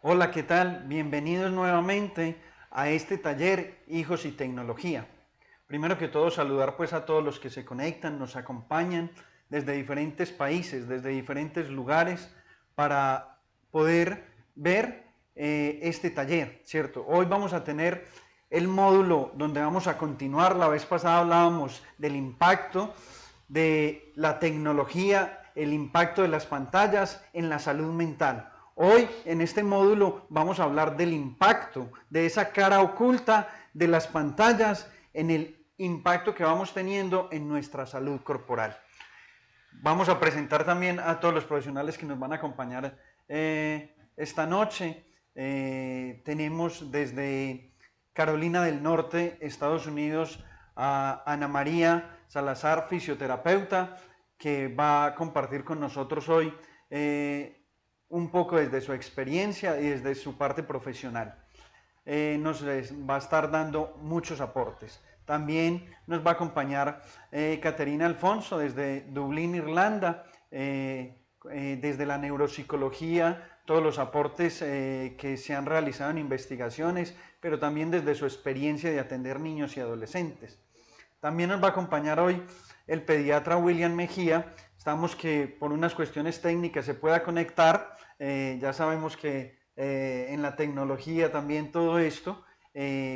Hola, ¿qué tal? Bienvenidos nuevamente a este taller Hijos y Tecnología. Primero que todo, saludar pues a todos los que se conectan, nos acompañan desde diferentes países, desde diferentes lugares, para poder ver este taller, ¿cierto? Hoy vamos a tener el módulo donde vamos a continuar. La vez pasada hablábamos del impacto de la tecnología, el impacto de las pantallas en la salud mental. Hoy en este módulo vamos a hablar del impacto, de esa cara oculta de las pantallas en el impacto que vamos teniendo en nuestra salud corporal. Vamos a presentar también a todos los profesionales que nos van a acompañar esta noche. Tenemos desde Carolina del Norte, Estados Unidos, a Ana María Salazar, fisioterapeuta, que va a compartir con nosotros hoy un poco desde su experiencia y desde su parte profesional. Nos va a estar dando muchos aportes. También nos va a acompañar Caterina Alfonso desde Dublín, Irlanda, desde la neuropsicología, todos los aportes que se han realizado en investigaciones, pero también desde su experiencia de atender niños y adolescentes. También nos va a acompañar hoy el pediatra William Mejía. Estamos que por unas cuestiones técnicas se pueda conectar. Ya sabemos que en la tecnología también todo esto,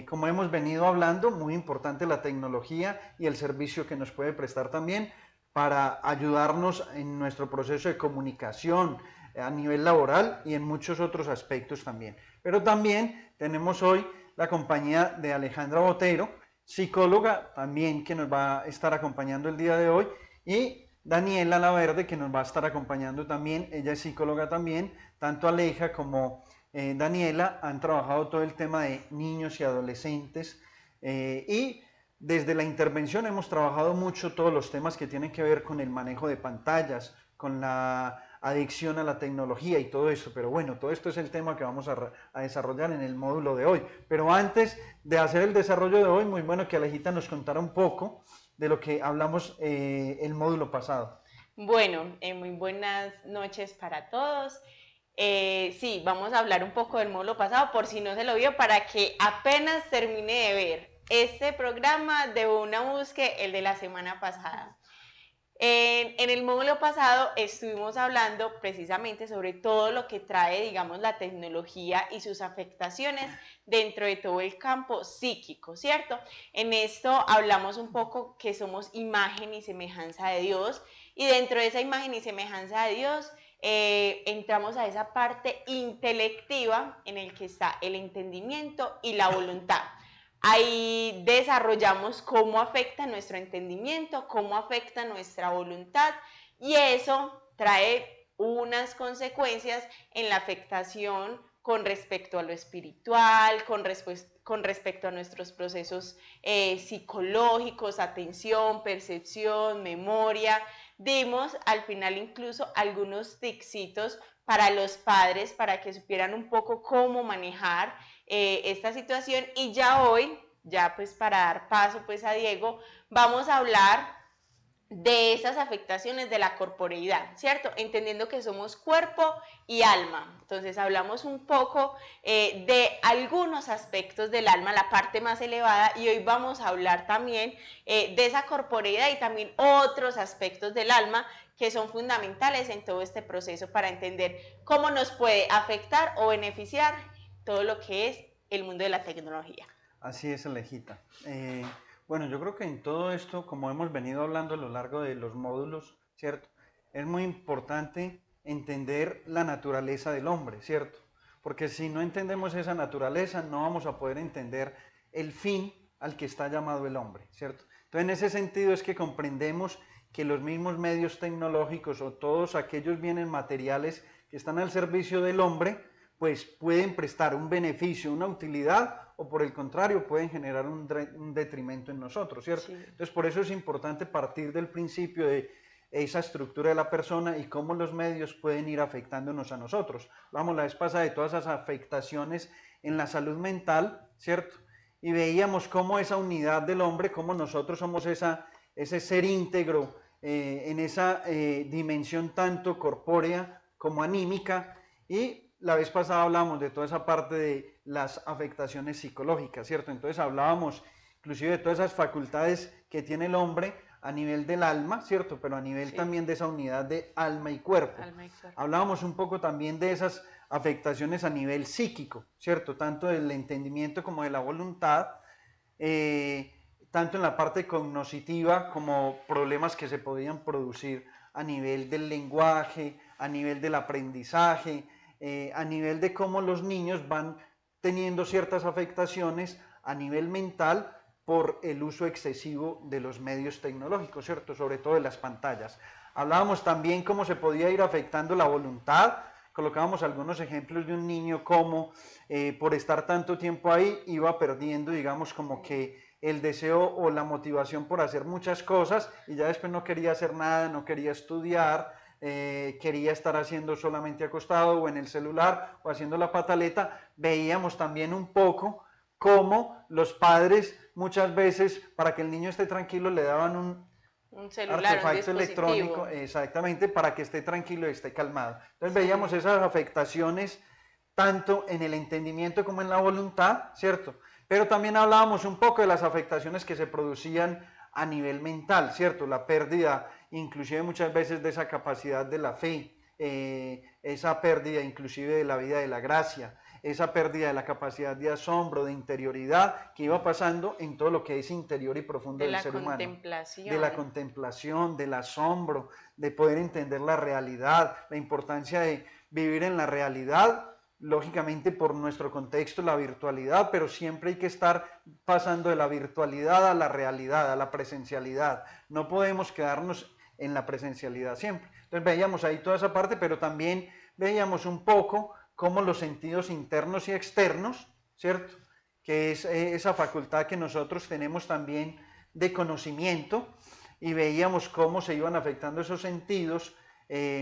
como hemos venido hablando, muy importante la tecnología y el servicio que nos puede prestar también para ayudarnos en nuestro proceso de comunicación a nivel laboral y en muchos otros aspectos también. Pero también tenemos hoy la compañía de Alejandra Botero, psicóloga también, que nos va a estar acompañando el día de hoy, y Daniela Laverde, que nos va a estar acompañando también. Ella es psicóloga también. Tanto Aleja como Daniela han trabajado todo el tema de niños y adolescentes, y desde la intervención hemos trabajado mucho todos los temas que tienen que ver con el manejo de pantallas, con la adicción a la tecnología y todo eso. Pero bueno, todo esto es el tema que vamos a desarrollar en el módulo de hoy. Pero antes de hacer el desarrollo de hoy, muy bueno que Alejita nos contara un poco de lo que hablamos el módulo pasado. Bueno, muy buenas noches para todos. Sí, vamos a hablar un poco del módulo pasado, por si no se lo vio, para que apenas termine de ver este programa de una búsqueda, el de la semana pasada. En el módulo pasado estuvimos hablando precisamente sobre todo lo que trae, digamos, la tecnología y sus afectaciones dentro de todo el campo psíquico, ¿cierto? En esto hablamos un poco que somos imagen y semejanza de Dios, y dentro de esa imagen y semejanza de Dios entramos a esa parte intelectiva en el que está el entendimiento y la voluntad. Ahí desarrollamos cómo afecta nuestro entendimiento, cómo afecta nuestra voluntad, y eso trae unas consecuencias en la afectación con respecto a lo espiritual, con respecto a nuestros procesos psicológicos, atención, percepción, memoria. Dimos al final incluso algunos ticsitos para los padres para que supieran un poco cómo manejar esta situación. Y ya hoy, ya pues para dar paso pues a Diego, vamos a hablar de esas afectaciones de la corporeidad, ¿cierto? Entendiendo que somos cuerpo y alma. Entonces hablamos un poco de algunos aspectos del alma, la parte más elevada, y hoy vamos a hablar también de esa corporeidad y también otros aspectos del alma que son fundamentales en todo este proceso para entender cómo nos puede afectar o beneficiar todo lo que es el mundo de la tecnología. Así es, Alejita. Bueno, yo creo que en todo esto, como hemos venido hablando a lo largo de los módulos, ¿cierto? Es muy importante entender la naturaleza del hombre, ¿cierto? Porque si no entendemos esa naturaleza, no vamos a poder entender el fin al que está llamado el hombre, ¿cierto? Entonces, en ese sentido es que comprendemos que los mismos medios tecnológicos o todos aquellos bienes materiales que están al servicio del hombre, pues pueden prestar un beneficio, una utilidad, o por el contrario pueden generar un detrimento en nosotros, ¿cierto? Sí. Entonces por eso es importante partir del principio de esa estructura de la persona y cómo los medios pueden ir afectándonos a nosotros. Vamos, la vez pasada de todas esas afectaciones en la salud mental, ¿cierto? Y veíamos cómo esa unidad del hombre, cómo nosotros somos ese ser íntegro en esa dimensión tanto corpórea como anímica, y la vez pasada hablábamos de toda esa parte de las afectaciones psicológicas, ¿cierto? Entonces hablábamos inclusive de todas esas facultades que tiene el hombre a nivel del alma, ¿cierto? Pero a nivel Sí. también de esa unidad de alma y cuerpo. Alma y cuerpo. Hablábamos un poco también de esas afectaciones a nivel psíquico, ¿cierto? Tanto del entendimiento como de la voluntad, tanto en la parte cognitiva como problemas que se podían producir a nivel del lenguaje, a nivel del aprendizaje, a nivel de cómo los niños van teniendo ciertas afectaciones a nivel mental por el uso excesivo de los medios tecnológicos, ¿cierto? Sobre todo de las pantallas. Hablábamos también cómo se podía ir afectando la voluntad, colocábamos algunos ejemplos de un niño como por estar tanto tiempo ahí iba perdiendo, digamos, como que el deseo o la motivación por hacer muchas cosas y ya después no quería hacer nada, no quería estudiar, quería estar haciendo solamente acostado o en el celular o haciendo la pataleta. Veíamos también un poco cómo los padres muchas veces para que el niño esté tranquilo le daban un celular, artefacto un electrónico, exactamente, para que esté tranquilo y esté calmado. Entonces veíamos esas afectaciones tanto en el entendimiento como en la voluntad, ¿cierto? Pero también hablábamos un poco de las afectaciones que se producían a nivel mental, ¿cierto? La pérdida, inclusive muchas veces de esa capacidad de la fe, esa pérdida inclusive de la vida de la gracia, esa pérdida de la capacidad de asombro, de interioridad que iba pasando en todo lo que es interior y profundo del ser humano. De la contemplación, del asombro, de poder entender la realidad, la importancia de vivir en la realidad, lógicamente por nuestro contexto, la virtualidad, pero siempre hay que estar pasando de la virtualidad a la realidad, a la presencialidad. No podemos quedarnos en la presencialidad siempre. Entonces veíamos ahí toda esa parte, pero también veíamos un poco cómo los sentidos internos y externos, ¿cierto? Que es esa facultad que nosotros tenemos también de conocimiento, y veíamos cómo se iban afectando esos sentidos,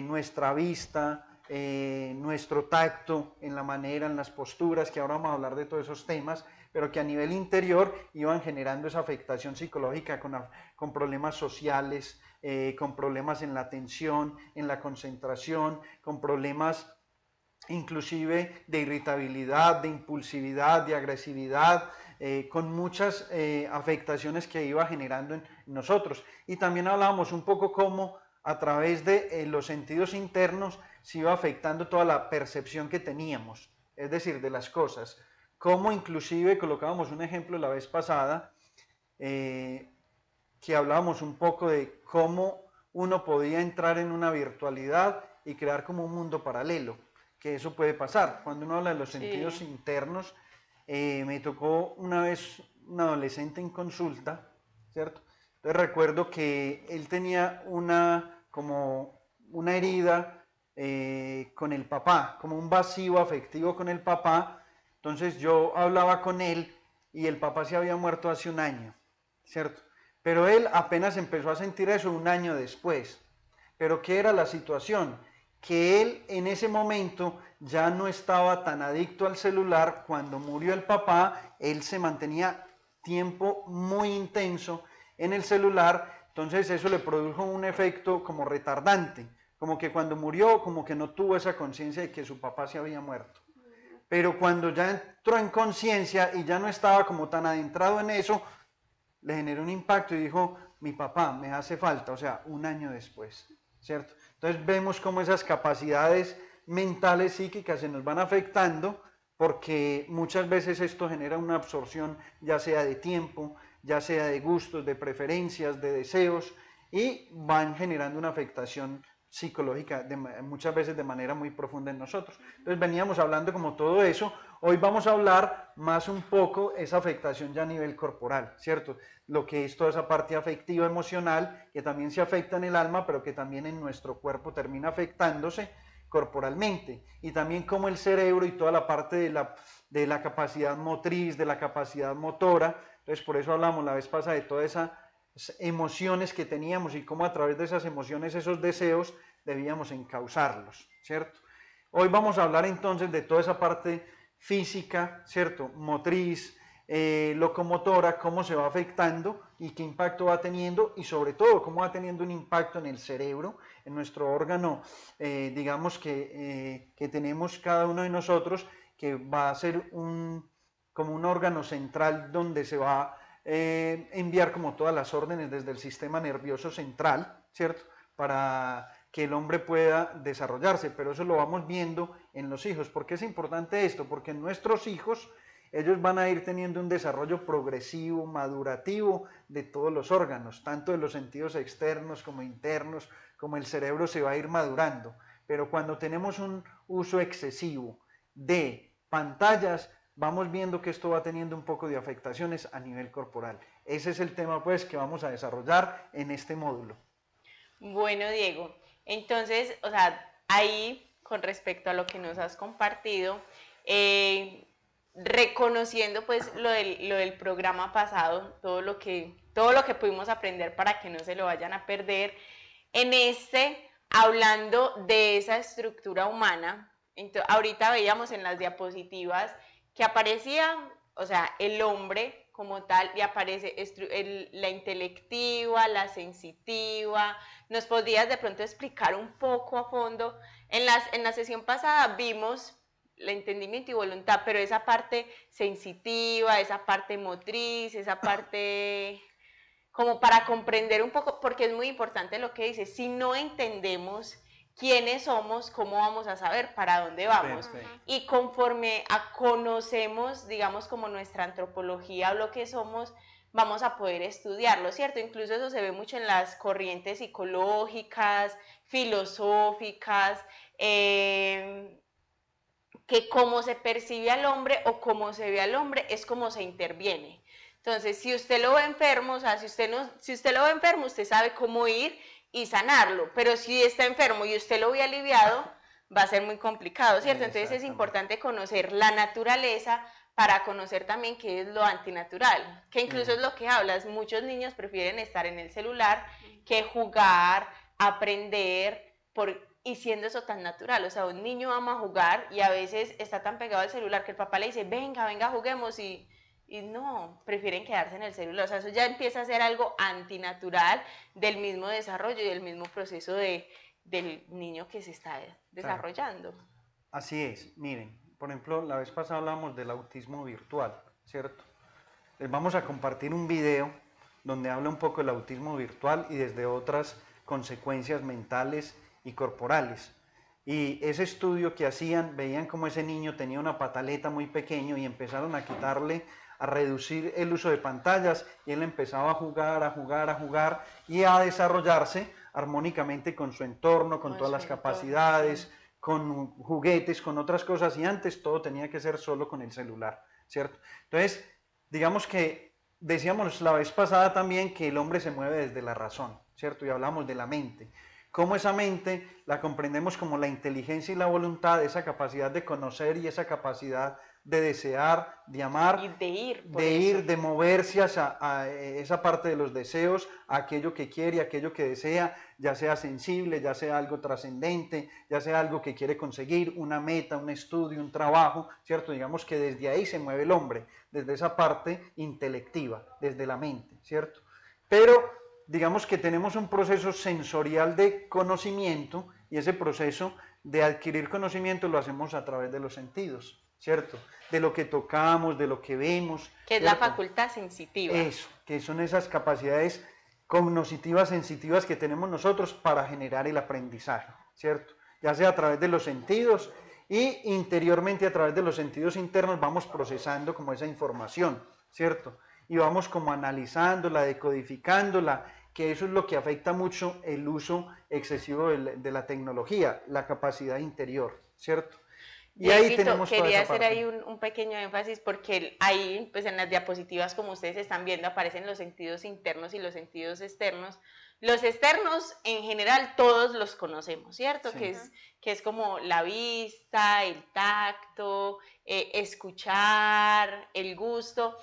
nuestra vista, nuestro tacto, en la manera, en las posturas, que ahora vamos a hablar de todos esos temas, pero que a nivel interior iban generando esa afectación psicológica con problemas sociales, con problemas en la atención, en la concentración, con problemas inclusive de irritabilidad, de impulsividad, de agresividad, con muchas afectaciones que iba generando en nosotros. Y también hablábamos un poco cómo a través de los sentidos internos se iba afectando toda la percepción que teníamos, es decir, de las cosas. Cómo inclusive colocábamos un ejemplo la vez pasada, que hablábamos un poco de cómo uno podía entrar en una virtualidad y crear como un mundo paralelo, que eso puede pasar. Cuando uno habla de los sentidos internos, me tocó una vez un adolescente en consulta, ¿cierto? Entonces recuerdo que él tenía como una herida con el papá, como un vacío afectivo con el papá. Entonces yo hablaba con él y el papá se había muerto hace un año, ¿cierto? Pero él apenas empezó a sentir eso un año después. ¿Pero qué era la situación? Que él en ese momento ya no estaba tan adicto al celular. Cuando murió el papá, él se mantenía tiempo muy intenso en el celular, entonces eso le produjo un efecto como retardante, como que cuando murió, como que no tuvo esa conciencia de que su papá se había muerto. Pero cuando ya entró en conciencia y ya no estaba como tan adentrado en eso, le generó un impacto y dijo, mi papá me hace falta, o sea, un año después, ¿cierto? Entonces vemos cómo esas capacidades mentales, psíquicas se nos van afectando, porque muchas veces esto genera una absorción ya sea de tiempo, ya sea de gustos, de preferencias, de deseos, y van generando una afectación psicológica muchas veces de manera muy profunda en nosotros. Entonces veníamos hablando como todo eso. Hoy vamos a hablar más un poco esa afectación ya a nivel corporal, ¿cierto? Lo que es toda esa parte afectiva, emocional, que también se afecta en el alma, pero que también en nuestro cuerpo termina afectándose corporalmente. Y también como el cerebro y toda la parte de la capacidad motriz, de la capacidad motora. Entonces por eso hablamos la vez pasada de toda esa emociones que teníamos y cómo a través de esas emociones, esos deseos, debíamos encauzarlos, ¿cierto? Hoy vamos a hablar entonces de toda esa parte física, ¿cierto? Motriz, locomotora, cómo se va afectando y qué impacto va teniendo y sobre todo cómo va teniendo un impacto en el cerebro, en nuestro órgano, digamos que tenemos cada uno de nosotros, que va a ser como un órgano central donde se va a enviar como todas las órdenes desde el sistema nervioso central, ¿cierto? Para que el hombre pueda desarrollarse, pero eso lo vamos viendo en los hijos. ¿Por qué es importante esto? Porque en nuestros hijos ellos van a ir teniendo un desarrollo progresivo, madurativo de todos los órganos, tanto de los sentidos externos como internos, como el cerebro se va a ir madurando. Pero cuando tenemos un uso excesivo de pantallas, vamos viendo que esto va teniendo un poco de afectaciones a nivel corporal. Ese es el tema pues que vamos a desarrollar en este módulo. Bueno, Diego, entonces, o sea, ahí con respecto a lo que nos has compartido, reconociendo pues lo del programa pasado, todo lo que pudimos aprender para que no se lo vayan a perder, en hablando de esa estructura humana, ahorita veíamos en las diapositivas que aparecía, o sea, el hombre como tal, y aparece la intelectiva, la sensitiva. ¿Nos podrías de pronto explicar un poco a fondo? En la sesión pasada vimos el entendimiento y voluntad, pero esa parte sensitiva, esa parte motriz, esa parte como para comprender un poco, porque es muy importante lo que dice, si no entendemos quiénes somos, cómo vamos a saber para dónde vamos. Perfecto. Y conforme conocemos, digamos, como nuestra antropología o lo que somos, vamos a poder estudiarlo, ¿cierto? Incluso eso se ve mucho en las corrientes psicológicas, filosóficas, que cómo se percibe al hombre o cómo se ve al hombre es como se interviene. Entonces, si usted lo ve enfermo, o sea, si usted lo ve enfermo, usted sabe cómo ir y sanarlo, pero si está enfermo y usted lo ve aliviado, va a ser muy complicado, ¿cierto? Entonces es importante conocer la naturaleza para conocer también qué es lo antinatural, que incluso es lo que hablas, muchos niños prefieren estar en el celular que jugar, aprender, y siendo eso tan natural, o sea, un niño ama jugar y a veces está tan pegado al celular que el papá le dice, venga, venga, juguemos, y no, prefieren quedarse en el celular. O sea, eso ya empieza a ser algo antinatural del mismo desarrollo y del mismo proceso del niño que se está desarrollando. Claro. Así es, miren, por ejemplo, la vez pasada hablamos del autismo virtual, ¿cierto? Les vamos a compartir un video donde habla un poco del autismo virtual y desde otras consecuencias mentales y corporales. Y ese estudio que hacían, veían como ese niño tenía una pataleta muy pequeño y empezaron a quitarle, a reducir el uso de pantallas y él empezaba a jugar y a desarrollarse armónicamente con su entorno, con todas las capacidades, sí, con juguetes, con otras cosas, y antes todo tenía que ser solo con el celular, ¿cierto? Entonces, digamos que decíamos la vez pasada también que el hombre se mueve desde la razón, ¿cierto? Y hablamos de la mente. Cómo esa mente la comprendemos como la inteligencia y la voluntad, esa capacidad de conocer y esa capacidad de desear, de amar, y de moverse a esa parte de los deseos, a aquello que quiere, aquello que desea, ya sea sensible, ya sea algo trascendente, ya sea algo que quiere conseguir, una meta, un estudio, un trabajo, ¿cierto? Digamos que desde ahí se mueve el hombre, desde esa parte intelectiva, desde la mente, ¿cierto? Pero digamos que tenemos un proceso sensorial de conocimiento y ese proceso de adquirir conocimiento lo hacemos a través de los sentidos, ¿cierto? De lo que tocamos, de lo que vemos. Que es ¿cierto? La facultad sensitiva. Eso, que son esas capacidades cognitivas sensitivas que tenemos nosotros para generar el aprendizaje, ¿cierto? Ya sea a través de los sentidos y interiormente a través de los sentidos internos vamos procesando como esa información, ¿cierto? Y vamos como analizándola, decodificándola, que eso es lo que afecta mucho el uso excesivo de la tecnología, la capacidad interior, ¿cierto? Y ahí tenemos quería hacer ahí un pequeño énfasis porque ahí, pues en las diapositivas, como ustedes están viendo, aparecen los sentidos internos y los sentidos externos. Los externos, en general, todos los conocemos, ¿cierto? Sí. Que es como la vista, el tacto, escuchar, el gusto.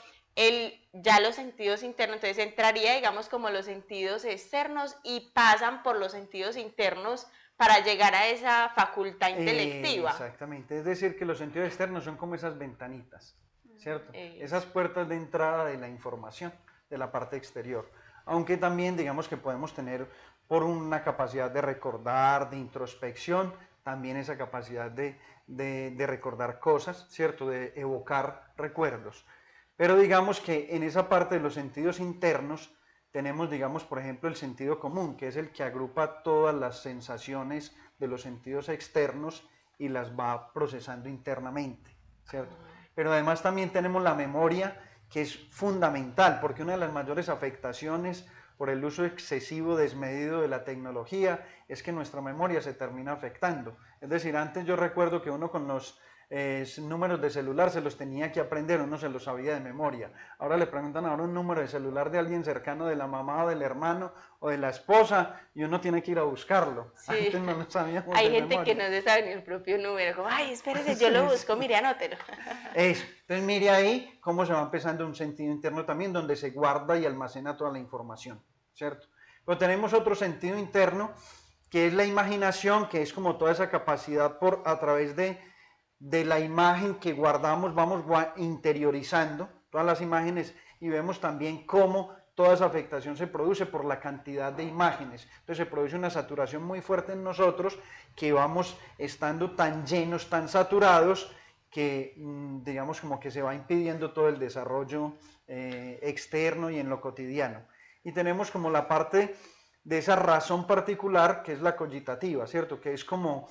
Ya los sentidos internos, entonces entraría, digamos, como los sentidos externos y pasan por los sentidos internos para llegar a esa facultad intelectiva. Exactamente, es decir, que los sentidos externos son como esas ventanitas, ¿cierto? Esas puertas de entrada de la información, de la parte exterior. Aunque también digamos que podemos tener por una capacidad de recordar, de introspección, también esa capacidad de recordar cosas, ¿cierto? De evocar recuerdos. Pero digamos que en esa parte de los sentidos internos tenemos, digamos, por ejemplo, el sentido común, que es el que agrupa todas las sensaciones de los sentidos externos y las va procesando internamente, ¿cierto? Pero además también tenemos la memoria, que es fundamental, porque una de las mayores afectaciones por el uso excesivo desmedido de la tecnología es que nuestra memoria se termina afectando. Es decir, antes yo recuerdo que uno con los números de celular se los tenía que aprender, uno se los sabía de memoria. Ahora le preguntan ahora un número de celular de alguien cercano, de la mamá o del hermano o de la esposa, y uno tiene que ir a buscarlo. Sí. Antes no lo sabíamos Hay de gente memoria. que no se sabe ni el propio número, como, ay, espérese, yo lo busco, mire, anótelo. Eso. Entonces mire ahí cómo se va empezando un sentido interno también, donde se guarda y almacena toda la información, ¿cierto? Pero tenemos otro sentido interno, que es la imaginación, que es como toda esa capacidad por a través de la imagen que guardamos, vamos interiorizando todas las imágenes y vemos también cómo toda esa afectación se produce por la cantidad de imágenes. Entonces se produce una saturación muy fuerte en nosotros, que vamos estando tan llenos, tan saturados, que digamos como que se va impidiendo todo el desarrollo externo y en lo cotidiano. Y tenemos como la parte de esa razón particular, que es la cogitativa, ¿cierto? Que es como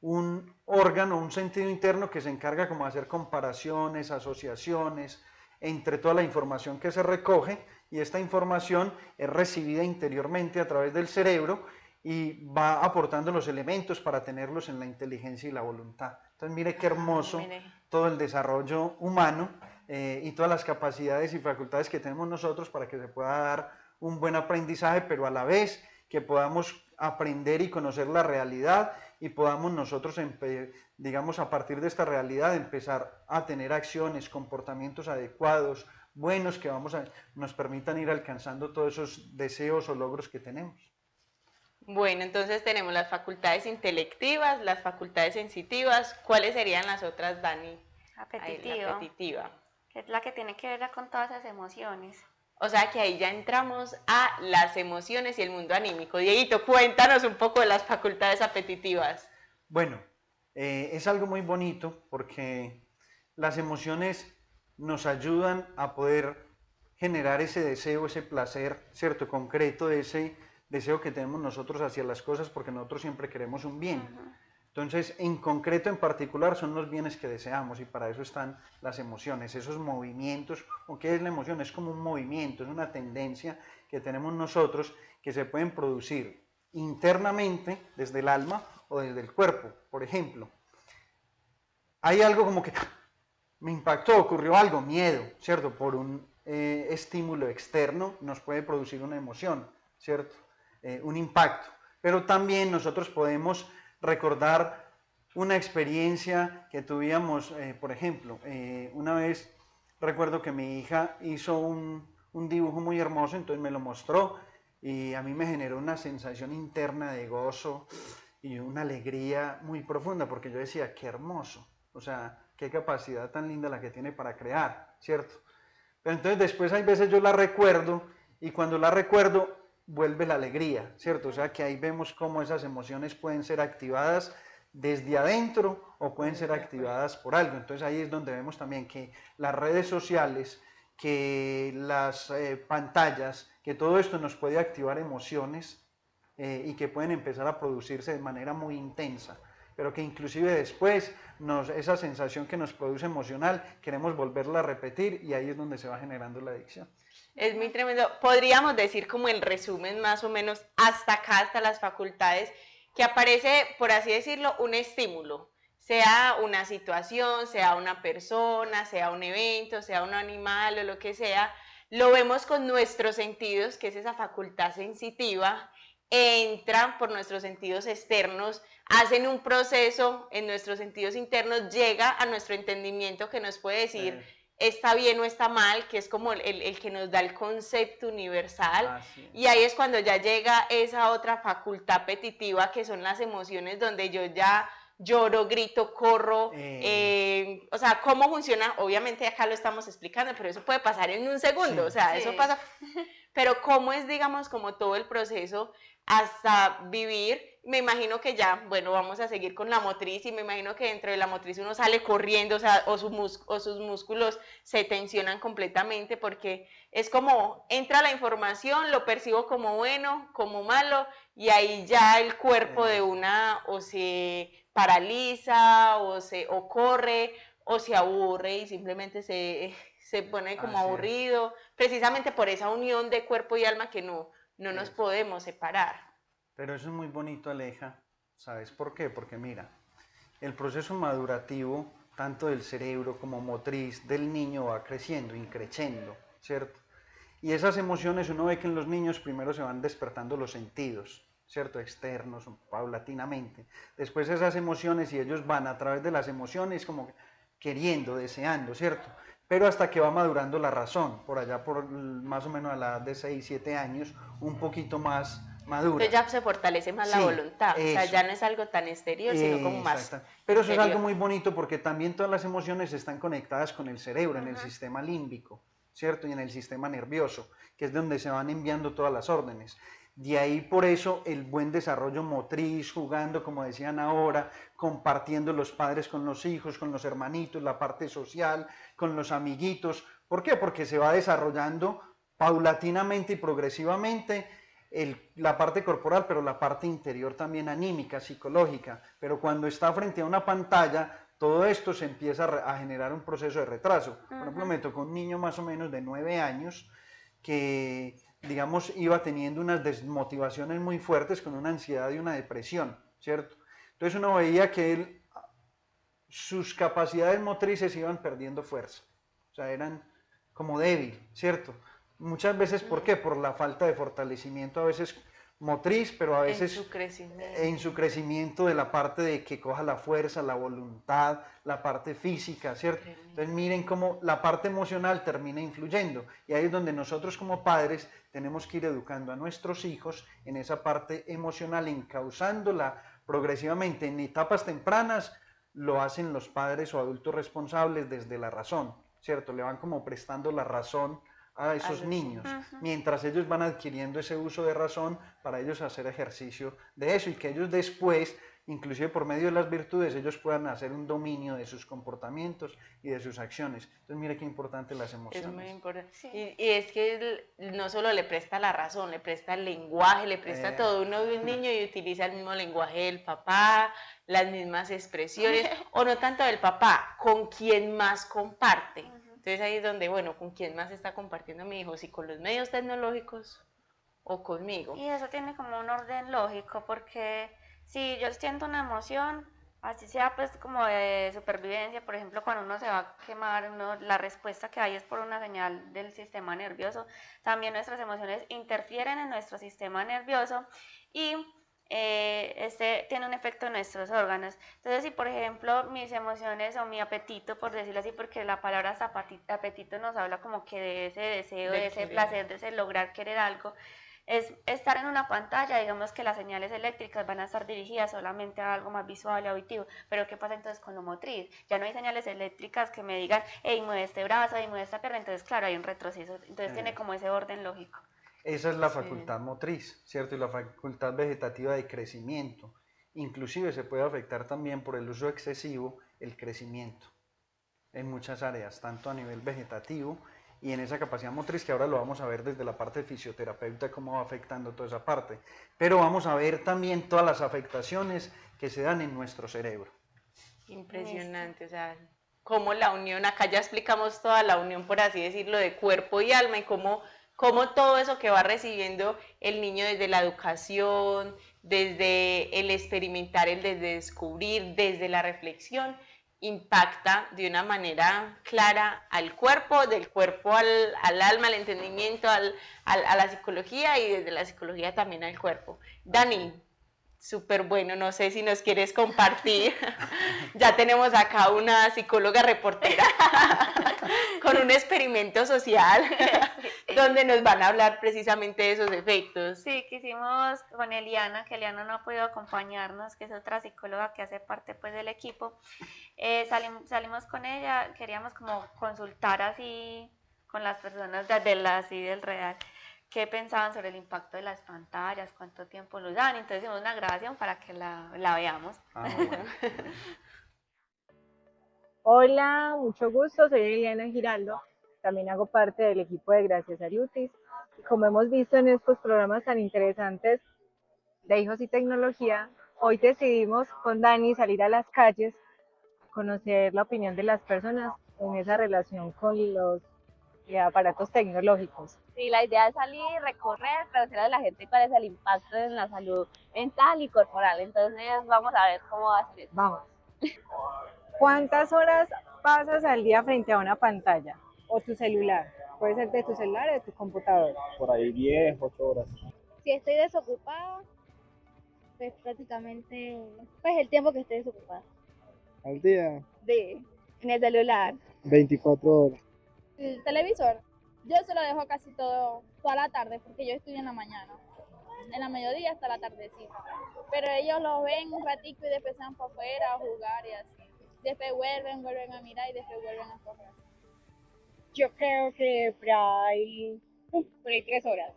un órgano, un sentido interno que se encarga como de hacer comparaciones, asociaciones entre toda la información que se recoge, y esta información es recibida interiormente a través del cerebro y va aportando los elementos para tenerlos en la inteligencia y la voluntad. Entonces mire qué hermoso todo el desarrollo humano y todas las capacidades y facultades que tenemos nosotros para que se pueda dar un buen aprendizaje, pero a la vez que podamos aprender y conocer la realidad y podamos nosotros, digamos, a partir de esta realidad empezar a tener acciones, comportamientos adecuados, buenos, que nos permitan ir alcanzando todos esos deseos o logros que tenemos. Bueno, entonces tenemos las facultades intelectivas, las facultades sensitivas. ¿Cuáles serían las otras, Dani? Apetitiva. La apetitiva. Que es la que tiene que ver con todas esas emociones. O sea que ahí ya entramos a las emociones y el mundo anímico. Dieguito, cuéntanos un poco de las facultades apetitivas. Bueno, es algo muy bonito porque las emociones nos ayudan a poder generar ese deseo, ese placer, ¿cierto? Concreto, ese deseo que tenemos nosotros hacia las cosas, porque nosotros siempre queremos un bien. Entonces, en concreto, en particular, son los bienes que deseamos, y para eso están las emociones, esos movimientos. ¿O qué es la emoción? Es como un movimiento, es una tendencia que tenemos nosotros, que se pueden producir internamente desde el alma o desde el cuerpo. Por ejemplo, hay algo como que me impactó, ocurrió algo, miedo, ¿cierto? Por un estímulo externo nos puede producir una emoción, ¿cierto? Un impacto. Pero también nosotros podemos recordar una experiencia que tuvimos, por ejemplo, una vez recuerdo que mi hija hizo un dibujo muy hermoso, entonces me lo mostró y a mí me generó una sensación interna de gozo y una alegría muy profunda, porque yo decía, qué hermoso, o sea, qué capacidad tan linda la que tiene para crear, ¿cierto? Pero entonces después hay veces yo la recuerdo, y cuando la recuerdo vuelve la alegría, ¿cierto? O sea que ahí vemos cómo esas emociones pueden ser activadas desde adentro o pueden ser activadas por algo. Entonces ahí es donde vemos también que las redes sociales, que las pantallas, que todo esto nos puede activar emociones y que pueden empezar a producirse de manera muy intensa, pero que inclusive después esa sensación que nos produce emocional queremos volverla a repetir, y ahí es donde se va generando la adicción. Es muy tremendo. Podríamos decir como el resumen más o menos hasta acá, hasta las facultades, que aparece, por así decirlo, un estímulo, sea una situación, sea una persona, sea un evento, sea un animal o lo que sea, lo vemos con nuestros sentidos, que es esa facultad sensitiva, entran por nuestros sentidos externos, hacen un proceso en nuestros sentidos internos, llega a nuestro entendimiento que nos puede decir está bien o está mal, que es como el que nos da el concepto universal, y ahí es cuando ya llega esa otra facultad apetitiva, que son las emociones, donde yo ya lloro, grito, corro, o sea, cómo funciona, obviamente acá lo estamos explicando, pero eso puede pasar en un segundo, Sí. o sea, Sí. eso pasa, pero cómo es, digamos, como todo el proceso hasta vivir, me imagino que ya, bueno, vamos a seguir con la motriz y me imagino que dentro de la motriz uno sale corriendo, o sea, o sus músculos se tensionan completamente porque es como entra la información, lo percibo como bueno, como malo y ahí ya el cuerpo de una o se paraliza o corre o se aburre y simplemente se pone como Así es. aburrido, precisamente por esa unión de cuerpo y alma que no nos Eso. podemos separar. Pero eso es muy bonito, Aleja. ¿Sabes por qué? Porque mira, el proceso madurativo, tanto del cerebro como motriz del niño va creciendo, increciendo, ¿cierto? Y esas emociones uno ve que en los niños primero se van despertando los sentidos, ¿cierto? Externos, paulatinamente. Después esas emociones y ellos van a través de las emociones como queriendo, deseando, ¿cierto? Pero hasta que va madurando la razón, por allá por más o menos a la edad de 6, 7 años, un poquito más madura. Entonces ya se fortalece más la Sí, voluntad, o sea, eso. ya no es algo tan exterior, sino como más Exacto. Pero eso es interior. algo muy bonito porque también todas las emociones están conectadas con el cerebro, en el Ajá. sistema límbico, ¿cierto? Y en el sistema nervioso, que es donde se van enviando todas las órdenes. De ahí por eso el buen desarrollo motriz, jugando, como decían ahora, compartiendo los padres con los hijos, con los hermanitos, la parte social, con los amiguitos. ¿Por qué? Porque se va desarrollando paulatinamente y progresivamente la parte corporal, pero la parte interior también anímica, psicológica. Pero cuando está frente a una pantalla, todo esto se empieza a generar un proceso de retraso. Por ejemplo, me tocó un niño más o menos de 9 años que, digamos, iba teniendo unas desmotivaciones muy fuertes con una ansiedad y una depresión, ¿cierto? Entonces uno veía que sus capacidades motrices iban perdiendo fuerza, o sea, eran como débil, ¿cierto? Muchas veces, ¿por qué? Por la falta de fortalecimiento, a veces motriz, pero a veces en su crecimiento de la parte de que coja la fuerza, la voluntad, la parte física, ¿cierto? Entonces miren cómo la parte emocional termina influyendo y ahí es donde nosotros como padres tenemos que ir educando a nuestros hijos en esa parte emocional, encauzándola progresivamente en etapas tempranas. Lo hacen los padres o adultos responsables desde la razón, ¿cierto? Le van como prestando la razón a esos niños, mientras ellos van adquiriendo ese uso de razón para ellos hacer ejercicio de eso y que ellos después, inclusive por medio de las virtudes, ellos puedan hacer un dominio de sus comportamientos y de sus acciones. Entonces mire qué importante las emociones. Es muy importante. Sí. Y es que no solo le presta la razón, le presta el lenguaje, le presta todo. Uno ve un niño y utiliza el mismo lenguaje del papá, las mismas expresiones, o no tanto del papá, con quien más comparte. Entonces ahí es donde, bueno, ¿con quién más está compartiendo mi hijo? ¿Si con los medios tecnológicos o conmigo? Y eso tiene como un orden lógico, porque si yo siento una emoción, así sea pues como de supervivencia, por ejemplo, cuando uno se va a quemar, la respuesta que hay es por una señal del sistema nervioso. También nuestras emociones interfieren en nuestro sistema nervioso y este tiene un efecto en nuestros órganos. Entonces, si por ejemplo mis emociones o mi apetito, por decirlo así, porque la palabra apetito nos habla como que de ese deseo, de ese placer, de ese lograr querer algo, es estar en una pantalla, digamos que las señales eléctricas van a estar dirigidas solamente a algo más visual y auditivo, pero ¿qué pasa entonces con lo motriz? Ya no hay señales eléctricas que me digan, hey, mueve este brazo, hey, mueve esta pierna, entonces claro, hay un retroceso, entonces tiene como ese orden lógico. Esa es la facultad motriz, ¿cierto? Y la facultad vegetativa de crecimiento. Inclusive se puede afectar también por el uso excesivo el crecimiento en muchas áreas, tanto a nivel vegetativo y en esa capacidad motriz que ahora lo vamos a ver desde la parte de fisioterapeuta, cómo va afectando toda esa parte. Pero vamos a ver también todas las afectaciones que se dan en nuestro cerebro. Impresionante, o sea, cómo la unión, acá ya explicamos toda la unión, por así decirlo, de cuerpo y alma y cómo todo eso que va recibiendo el niño desde la educación, desde el experimentar, el desde descubrir, desde la reflexión, impacta de una manera clara al cuerpo, del cuerpo al alma, al entendimiento, a la psicología y desde la psicología también al cuerpo. Dani, Súper bueno, no sé si nos quieres compartir. Ya tenemos acá una psicóloga reportera con un experimento social donde nos van a hablar precisamente de esos efectos. Sí, quisimos con Eliana, que Eliana no ha podido acompañarnos, que es otra psicóloga que hace parte pues del equipo. Salimos con ella, queríamos como consultar así con las personas así del real, qué pensaban sobre el impacto de las pantallas, cuánto tiempo lo dan. Entonces hicimos una grabación para que la veamos. Bueno. Hola, mucho gusto, soy Eliana Giraldo, también hago parte del equipo de Gracias Ariutis. Y como hemos visto en estos programas tan interesantes de Hijos y Tecnología, hoy decidimos con Dani salir a las calles, conocer la opinión de las personas en esa relación con los aparatos tecnológicos. Sí, la idea es salir, recorrer, conocer a la gente cuál es el impacto en la salud mental y corporal. Entonces vamos a ver cómo va a ser eso. Vamos. ¿Cuántas horas pasas al día frente a una pantalla o tu celular? Puede ser de tu celular o de tu computadora. Por ahí 10, 8 horas. Si estoy desocupada, pues prácticamente pues el tiempo que estoy desocupada. Al día, En el celular. 24 horas. El televisor, yo se lo dejo casi toda la tarde porque yo estudio en la mañana, en la mediodía hasta la tardecita. Pero ellos lo ven un ratico y después se van para afuera a jugar y así. Después vuelven a mirar y después vuelven a correr. Yo creo que por ahí 3 horas.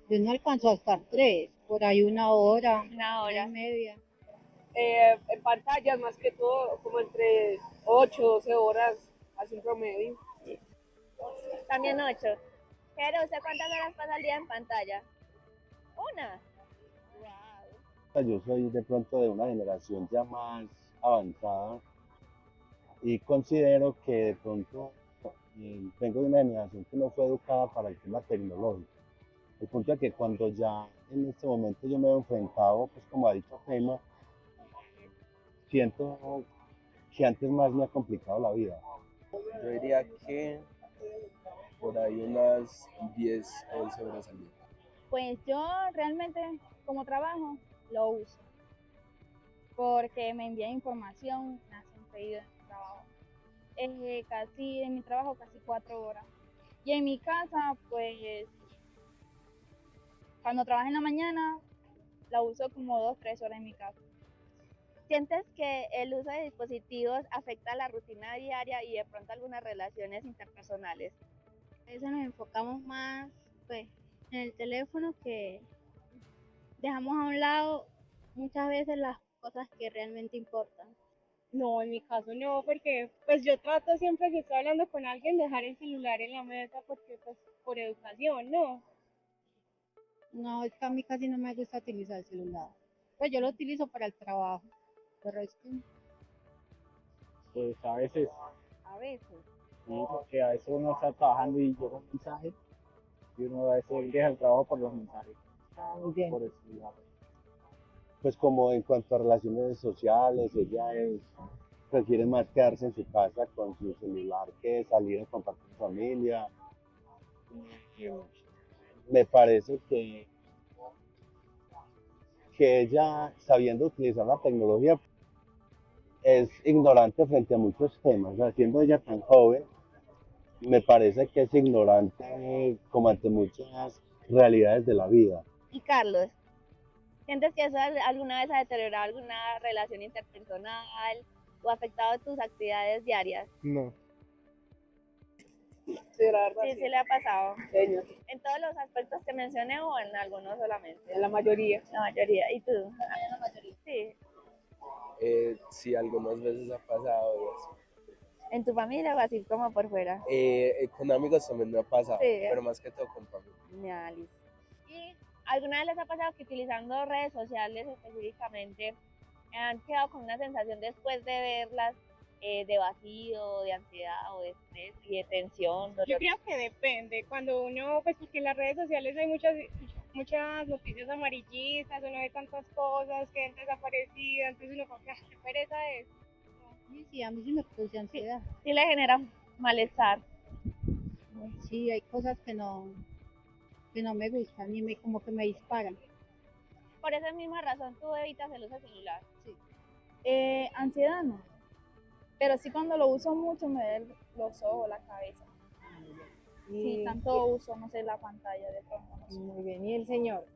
Yo no alcanzo a estar 3, por ahí 1 hora, Una hora. y media. En pantallas más que todo, como entre 8 12 horas, así un promedio. También 8. Pero ¿usted cuántas horas pasa al día en pantalla? Una. Wow. Yo soy de pronto de una generación ya más avanzada y considero que de pronto vengo de una generación que no fue educada para el tema tecnológico. El punto es que cuando ya en este momento yo me veo enfrentado, pues como ha dicho Gema, siento que antes más me ha complicado la vida. Yo diría que por ahí unas 10, 11 horas al día. Pues yo realmente como trabajo lo uso porque me envían información, me hacen pedido en mi trabajo. En mi trabajo casi 4 horas. Y en mi casa pues cuando trabajo en la mañana la uso como 2, 3 horas en mi casa. ¿Sientes que el uso de dispositivos afecta la rutina diaria y de pronto algunas relaciones interpersonales? A veces nos enfocamos más pues, en el teléfono, que dejamos a un lado muchas veces las cosas que realmente importan. No, en mi caso no, porque pues yo trato siempre que estoy hablando con alguien dejar el celular en la mesa porque pues por educación, ¿no? No, es que a mí casi no me gusta utilizar el celular. Pues yo lo utilizo para el trabajo, pero es que... Pues a veces, A veces. sí, porque a veces uno está trabajando y llega un mensaje y uno a veces deja el trabajo por los mensajes. Muy bien. Por el celular. Pues como en cuanto a relaciones sociales, prefiere más quedarse en su casa con su celular que salir a compartir con familia. Me parece que ella, sabiendo utilizar la tecnología, es ignorante frente a muchos temas. O sea, siendo ella tan joven, me parece que es ignorante como ante muchas realidades de la vida. Y Carlos, ¿sientes que eso alguna vez ha deteriorado alguna relación interpersonal o afectado tus actividades diarias? No. Sí, la verdad, Sí, sí le ha pasado. Señor, ¿En todos los aspectos que mencioné o en algunos solamente? en la mayoría. La mayoría. ¿Y tú? También la mayoría. Sí. Sí, algunas veces ha pasado y eso. ¿En tu familia o así como por fuera? Con amigos también me ha pasado, Sí. pero más que todo con familia. Ya, listo. ¿Y alguna vez les ha pasado que utilizando redes sociales específicamente han quedado con una sensación después de verlas de vacío, de ansiedad o de estrés y de tensión? Yo creo que depende, cuando uno, pues porque en las redes sociales hay muchas noticias amarillistas, uno ve tantas cosas que han desaparecido, entonces uno como, qué pereza es. Sí, a mí sí me produce ansiedad. Sí le genera malestar. Sí, hay cosas que no me gustan y como que me disparan. por esa misma razón tú evitas el uso del celular. Sí. Ansiedad no, pero sí cuando lo uso mucho me duelen los ojos, la cabeza. Sí, tanto uso, no sé, la pantalla de pronto. No sé. Muy bien, ¿y el señor?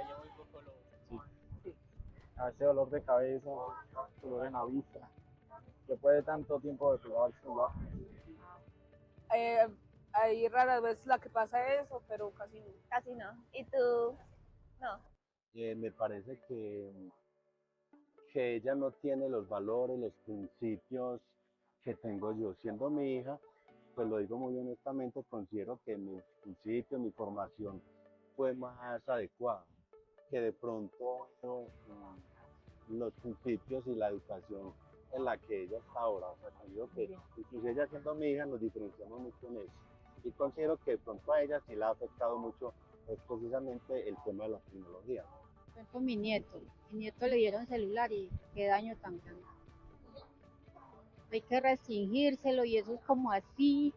Yo muy poco lo uso. Sí. A veces dolor de cabeza, dolor en la vista. Después de tanto tiempo de pegado al celular. Hay raras veces la que pasa eso, pero casi no. Casi no. ¿Y tú? No. Me parece que ella no tiene los valores, los principios que tengo yo. Siendo mi hija, pues lo digo muy honestamente, considero que mis principios, mi formación fue más adecuada, que de pronto los principios y la educación en la que ella está ahora. O sea, considero que incluso ella siendo mi hija nos diferenciamos mucho en eso. Y considero que de pronto a ella sí le ha afectado mucho es precisamente el tema de la tecnología. Con mi nieto le dieron celular y qué daño tan grande. Hay que restringírselo y eso es como así,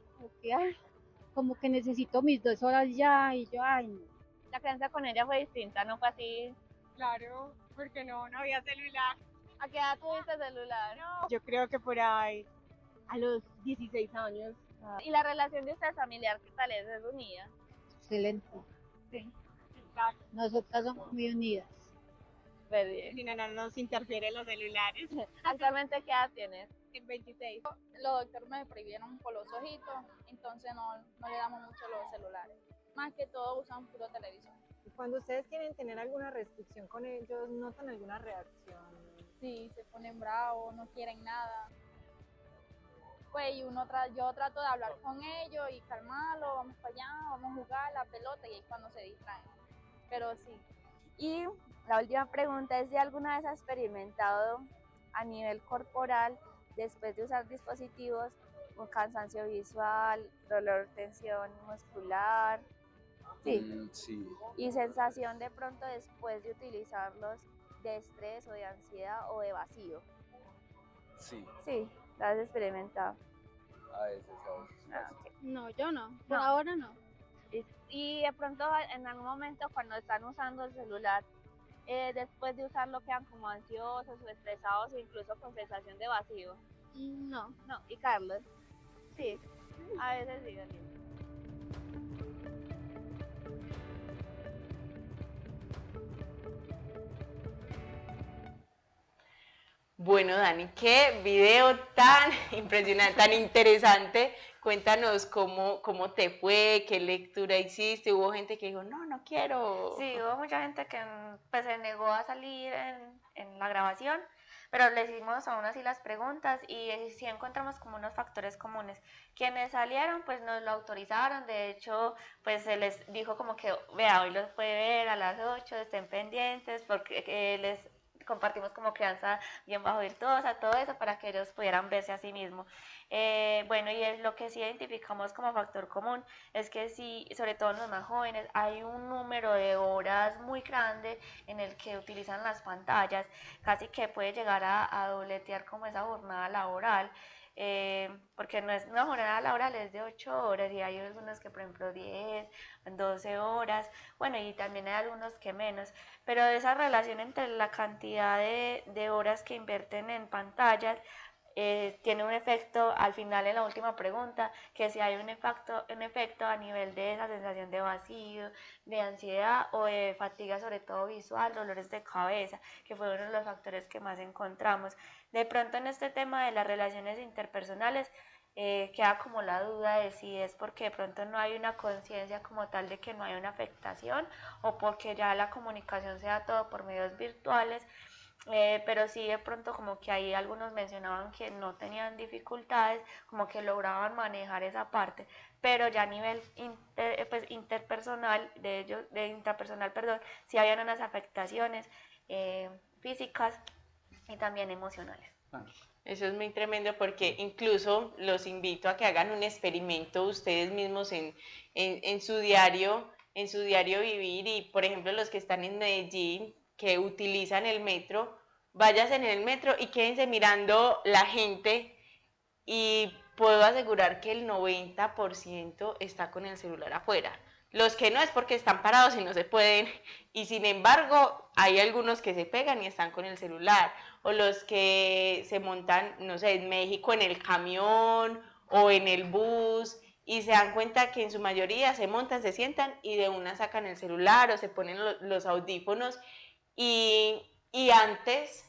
como que necesito mis 2 horas ya y yo, ay no. La crianza con ella fue distinta, ¿no fue así? Claro, porque no había celular. ¿A qué edad tuviste celular? No. Yo creo que por ahí, a los 16 años. ¿Y la relación de ustedes familiar qué tal es? ¿Es unida? Excelente. Sí. Nosotras somos muy unidas. Bien. Si no nos interfieren los celulares. ¿Actualmente qué edad tienes? En 26. Los doctores me prohibieron por los ojitos, entonces no le damos mucho los celulares. Más que todo usan puro televisor. Y cuando ustedes quieren tener alguna restricción con ellos, ¿notan alguna reacción? Sí, se ponen bravos, no quieren nada. Pues yo trato de hablar con ellos y calmarlos, vamos para allá, vamos a jugar la pelota y ahí es cuando se distraen. Pero sí. Y la última pregunta es si alguna vez has experimentado a nivel corporal, después de usar dispositivos, un cansancio visual, dolor, tensión muscular, sí. Sí. Y sensación de pronto después de utilizarlos de estrés o de ansiedad o de vacío. Sí. Sí, lo has experimentado. A veces. Okay. No, yo no, por ahora no. Y de pronto en algún momento cuando están usando el celular, después de usarlo quedan como ansiosos o estresados o incluso con sensación de vacío. No. No. ¿Y Carlos? Sí, a veces sí, Daniel. Bueno, Dani, qué video tan impresionante, tan interesante. Cuéntanos cómo te fue, qué lectura hiciste. Hubo gente que dijo, no quiero. Sí, hubo mucha gente que pues, se negó a salir en la grabación, pero le hicimos aún así las preguntas y sí encontramos como unos factores comunes. Quienes salieron, pues nos lo autorizaron. De hecho, pues se les dijo como que, vea, hoy los puede ver a las 8, estén pendientes, porque les compartimos como crianza bien bajo virtuosa, todo eso para que ellos pudieran verse a sí mismos. Bueno, y lo que sí identificamos como factor común es que sí, sobre todo en los más jóvenes, hay un número de horas muy grande en el que utilizan las pantallas, casi que puede llegar a dobletear como esa jornada laboral. Porque no es una jornada laboral, es de 8 horas y hay algunos que por ejemplo 10, 12 horas, bueno, y también hay algunos que menos, pero esa relación entre la cantidad de horas que invierten en pantallas tiene un efecto al final en la última pregunta, que si hay un efecto a nivel de esa sensación de vacío, de ansiedad o de fatiga, sobre todo visual, dolores de cabeza, que fue uno de los factores que más encontramos. De pronto en este tema de las relaciones interpersonales queda como la duda de si es porque de pronto no hay una conciencia como tal de que no hay una afectación o porque ya la comunicación sea todo por medios virtuales. Pero sí de pronto como que ahí algunos mencionaban que no tenían dificultades, como que lograban manejar esa parte, pero ya a nivel interpersonal, intrapersonal, perdón, sí habían unas afectaciones físicas y también emocionales. Eso es muy tremendo porque incluso los invito a que hagan un experimento ustedes mismos en su diario vivir y por ejemplo los que están en Medellín que utilizan el metro, váyanse en el metro y quédense mirando la gente y puedo asegurar que el 90% está con el celular afuera. Los que no es porque están parados y no se pueden, y sin embargo hay algunos que se pegan y están con el celular, o los que se montan, no sé, en México en el camión o en el bus, y se dan cuenta que en su mayoría se montan, se sientan y de una sacan el celular o se ponen los audífonos, y antes,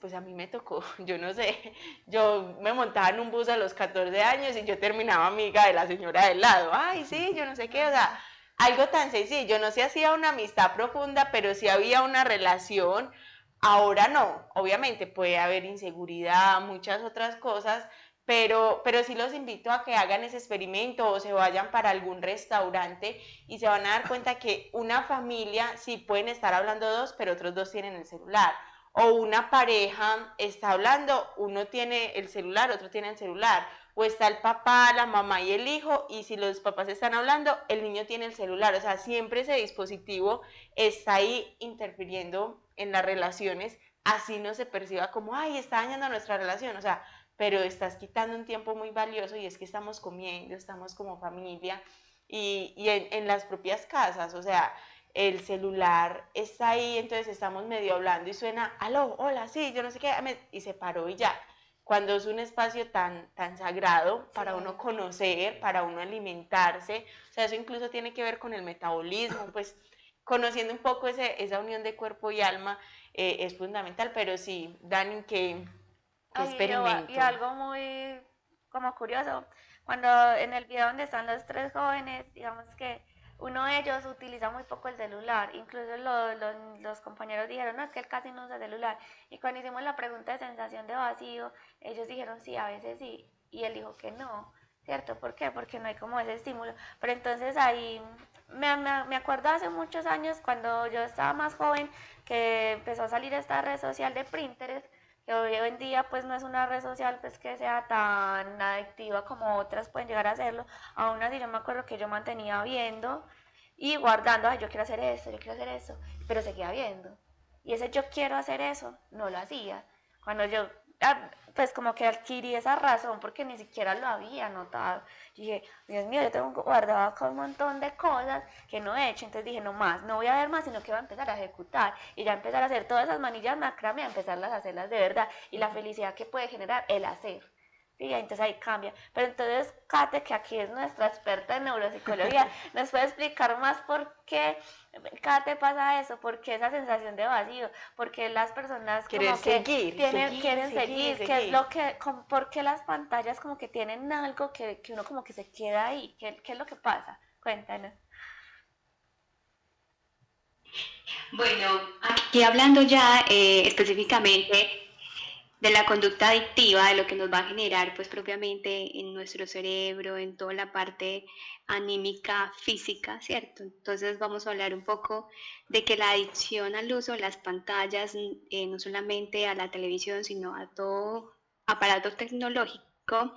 pues a mí me tocó, yo no sé, yo me montaba en un bus a los 14 años y yo terminaba amiga de la señora del lado, ay, sí, yo no sé qué, o sea, algo tan sencillo, no se hacía una amistad profunda, pero sí había una relación. Ahora no, obviamente puede haber inseguridad, muchas otras cosas, pero sí los invito a que hagan ese experimento o se vayan para algún restaurante y se van a dar cuenta que una familia sí pueden estar hablando dos, pero otros dos tienen el celular. O una pareja está hablando, uno tiene el celular, otro tiene el celular. O está el papá, la mamá y el hijo, y si los papás están hablando, el niño tiene el celular. O sea, siempre ese dispositivo está ahí interfiriendo en las relaciones, así no se perciba como, ay, está dañando nuestra relación. O sea, pero estás quitando un tiempo muy valioso y es que estamos comiendo, estamos como familia y en las propias casas, o sea, el celular está ahí, entonces estamos medio hablando y suena, aló, hola, sí, yo no sé qué, y se paró y ya. Cuando es un espacio tan sagrado para uno conocer, para uno alimentarse, o sea, eso incluso tiene que ver con el metabolismo, pues conociendo un poco esa unión de cuerpo y alma es fundamental, pero sí, Dani, que experimento. Y algo muy como curioso, cuando en el video donde están los tres jóvenes, digamos que uno de ellos utiliza muy poco el celular, incluso los compañeros dijeron, no, es que él casi no usa celular, y cuando hicimos la pregunta de sensación de vacío, ellos dijeron sí, a veces sí, y él dijo que no, ¿cierto? ¿Por qué? Porque no hay como ese estímulo, pero entonces ahí me acuerdo hace muchos años cuando yo estaba más joven, que empezó a salir esta red social de Pinterest, que hoy en día pues no es una red social pues que sea tan adictiva como otras pueden llegar a hacerlo. Aún así yo me acuerdo que yo mantenía viendo y guardando, ay, yo quiero hacer esto, yo quiero hacer eso, pero seguía viendo. Y ese yo quiero hacer eso, no lo hacía. Cuando yo, pues como que adquirí esa razón porque ni siquiera lo había notado. Yo dije, Dios mío, yo tengo guardado acá un montón de cosas que no he hecho. Entonces dije, no más, no voy a ver más, sino que voy a empezar a ejecutar. Y ya empezar a hacer todas esas manillas macramé, a empezarlas a hacerlas de verdad. Y la felicidad que puede generar el hacer. Sí, entonces ahí cambia. Pero entonces, Kate, que aquí es nuestra experta en neuropsicología, nos puede explicar más por qué, Kate, pasa eso, por qué esa sensación de vacío, por qué las personas como que quieren seguir, qué es lo que, por qué las pantallas como que tienen algo que uno como que se queda ahí, qué es lo que pasa. Cuéntanos. Bueno, aquí hablando ya específicamente de la conducta adictiva, de lo que nos va a generar pues propiamente en nuestro cerebro, en toda la parte anímica, física, ¿cierto? Entonces vamos a hablar un poco de que la adicción al uso de las pantallas, no solamente a la televisión, sino a todo aparato tecnológico,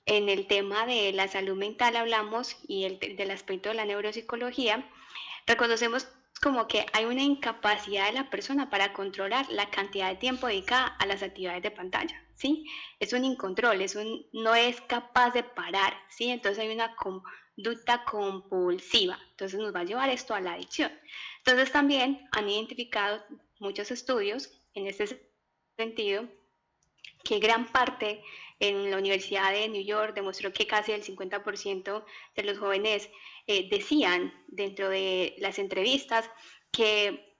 en el tema de la salud mental hablamos y del aspecto de la neuropsicología, reconocemos como que hay una incapacidad de la persona para controlar la cantidad de tiempo dedicada a las actividades de pantalla, ¿sí? Es un incontrol, no es capaz de parar, ¿sí? Entonces hay una conducta compulsiva, entonces nos va a llevar esto a la adicción. Entonces también han identificado muchos estudios en este sentido que gran parte en la Universidad de New York demostró que casi el 50% de los jóvenes decían dentro de las entrevistas que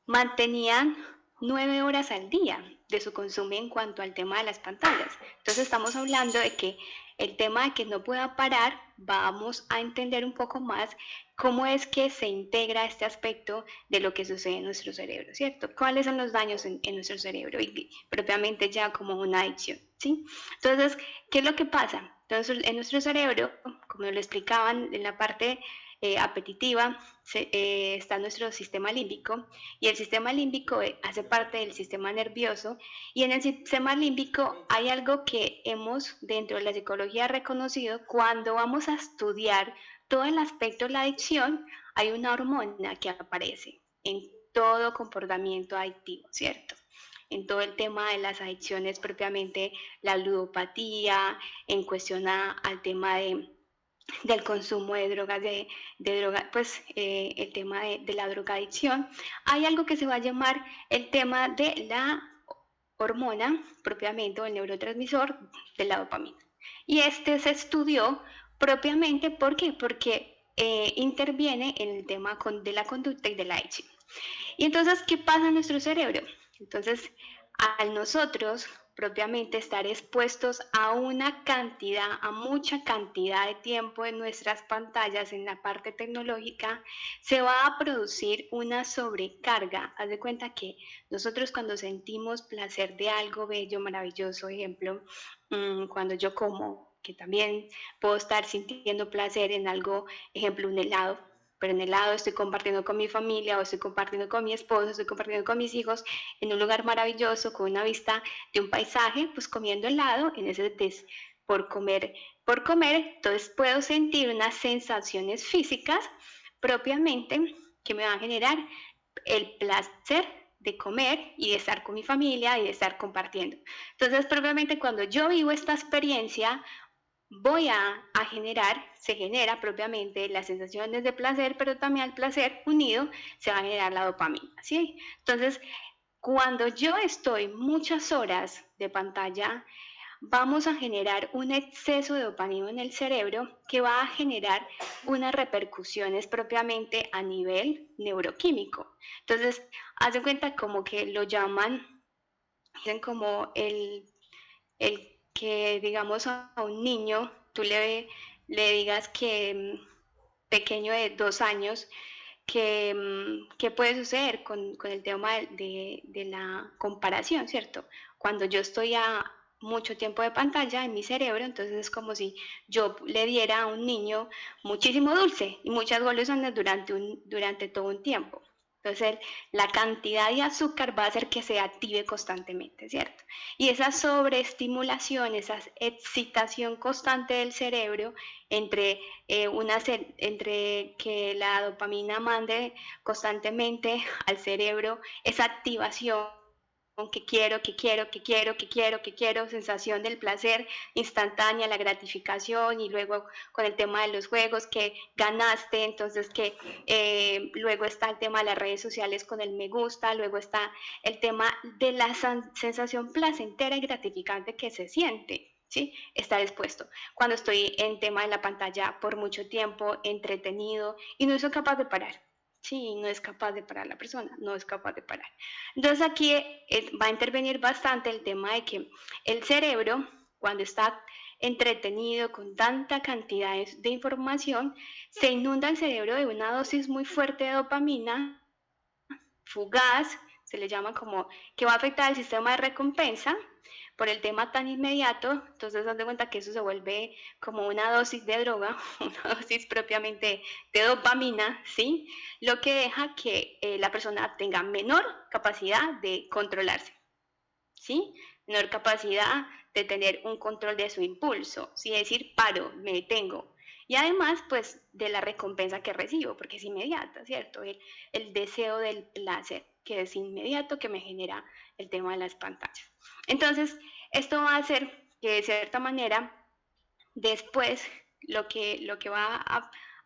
mantenían 9 horas al día de su consumo en cuanto al tema de las pantallas. Entonces estamos hablando de que el tema de que no pueda parar, vamos a entender un poco más cómo es que se integra este aspecto de lo que sucede en nuestro cerebro, ¿cierto? ¿Cuáles son los daños en nuestro cerebro y propiamente ya como una adicción, ¿sí? Entonces, ¿qué es lo que pasa? Entonces, en nuestro cerebro, como lo explicaban en la parte apetitiva, está nuestro sistema límbico y el sistema límbico hace parte del sistema nervioso y en el sistema límbico hay algo que hemos dentro de la psicología reconocido cuando vamos a estudiar todo el aspecto de la adicción, hay una hormona que aparece en todo comportamiento adictivo, ¿cierto? En todo el tema de las adicciones propiamente, la ludopatía, en cuestión al tema de del consumo de drogas, pues el tema de la drogadicción, hay algo que se va a llamar el tema de la hormona propiamente o el neurotransmisor de la dopamina. Y este se estudió propiamente, ¿por qué? Porque interviene en el tema de la conducta y de la adicción. Y entonces, ¿qué pasa en nuestro cerebro? Entonces, al nosotros propiamente estar expuestos a una cantidad, a mucha cantidad de tiempo en nuestras pantallas, en la parte tecnológica, se va a producir una sobrecarga. Haz de cuenta que nosotros cuando sentimos placer de algo bello, maravilloso, ejemplo, cuando yo como, que también puedo estar sintiendo placer en algo, ejemplo, un helado, pero en helado estoy compartiendo con mi familia o estoy compartiendo con mi esposo, estoy compartiendo con mis hijos en un lugar maravilloso con una vista de un paisaje, pues comiendo helado en ese por comer, entonces puedo sentir unas sensaciones físicas propiamente que me van a generar el placer de comer y de estar con mi familia y de estar compartiendo. Entonces, propiamente cuando yo vivo esta experiencia, se genera propiamente las sensaciones de placer, pero también al placer unido se va a generar la dopamina, ¿sí? Entonces, cuando yo estoy muchas horas de pantalla, vamos a generar un exceso de dopamina en el cerebro que va a generar unas repercusiones propiamente a nivel neuroquímico. Entonces, haz de cuenta como que lo llaman, dicen como el que, digamos, a un niño tú le digas que pequeño de 2 años, que puede suceder con el tema de la comparación, ¿cierto? Cuando yo estoy a mucho tiempo de pantalla en mi cerebro, entonces es como si yo le diera a un niño muchísimo dulce y muchas golosinas durante todo un tiempo. Entonces, la cantidad de azúcar va a hacer que se active constantemente, ¿cierto? Y esa sobreestimulación, esa excitación constante del cerebro entre, entre que la dopamina mande constantemente al cerebro esa activación que quiero, sensación del placer instantánea, la gratificación y luego con el tema de los juegos que ganaste, entonces que luego está el tema de las redes sociales con el me gusta, luego está el tema de la sensación placentera y gratificante que se siente. ¿Sí? Estar expuesto. Cuando estoy en tema de la pantalla por mucho tiempo, entretenido y no soy capaz de parar. Sí, no es capaz de parar la persona, no es capaz de parar. Entonces aquí va a intervenir bastante el tema de que el cerebro, cuando está entretenido con tanta cantidad de información, se inunda el cerebro de una dosis muy fuerte de dopamina, fugaz, se le llama como que va a afectar el sistema de recompensa por el tema tan inmediato. Entonces haz de cuenta que eso se vuelve como una dosis de droga, una dosis propiamente de dopamina, ¿sí? Lo que deja que la persona tenga menor capacidad de controlarse, ¿sí? Menor capacidad de tener un control de su impulso, ¿sí? Es decir, paro, me detengo. Y además, pues, de la recompensa que recibo, porque es inmediata, ¿cierto? El deseo del placer, que es inmediato, que me genera el tema de las pantallas. Entonces, esto va a hacer que de cierta manera, después, lo que va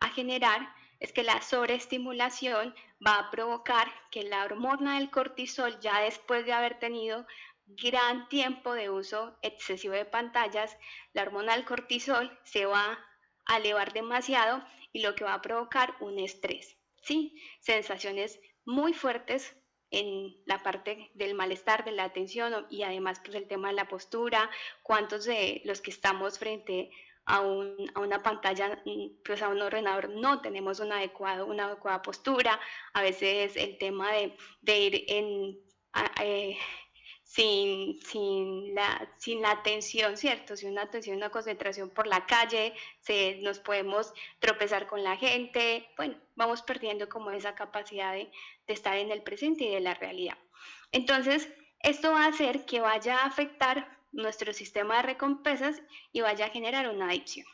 a generar es que la sobreestimulación va a provocar que la hormona del cortisol, ya después de haber tenido gran tiempo de uso excesivo de pantallas, la hormona del cortisol se va a elevar demasiado y lo que va a provocar un estrés, ¿sí? Sensaciones muy fuertes en la parte del malestar, de la atención y además pues el tema de la postura, cuántos de los que estamos frente a una pantalla, pues a un ordenador no tenemos una adecuada postura, a veces el tema de ir sin la atención, ¿cierto? Sin una atención, una concentración por la calle, nos podemos tropezar con la gente, bueno, vamos perdiendo como esa capacidad de estar en el presente y de la realidad. Entonces, esto va a hacer que vaya a afectar nuestro sistema de recompensas y vaya a generar una adicción.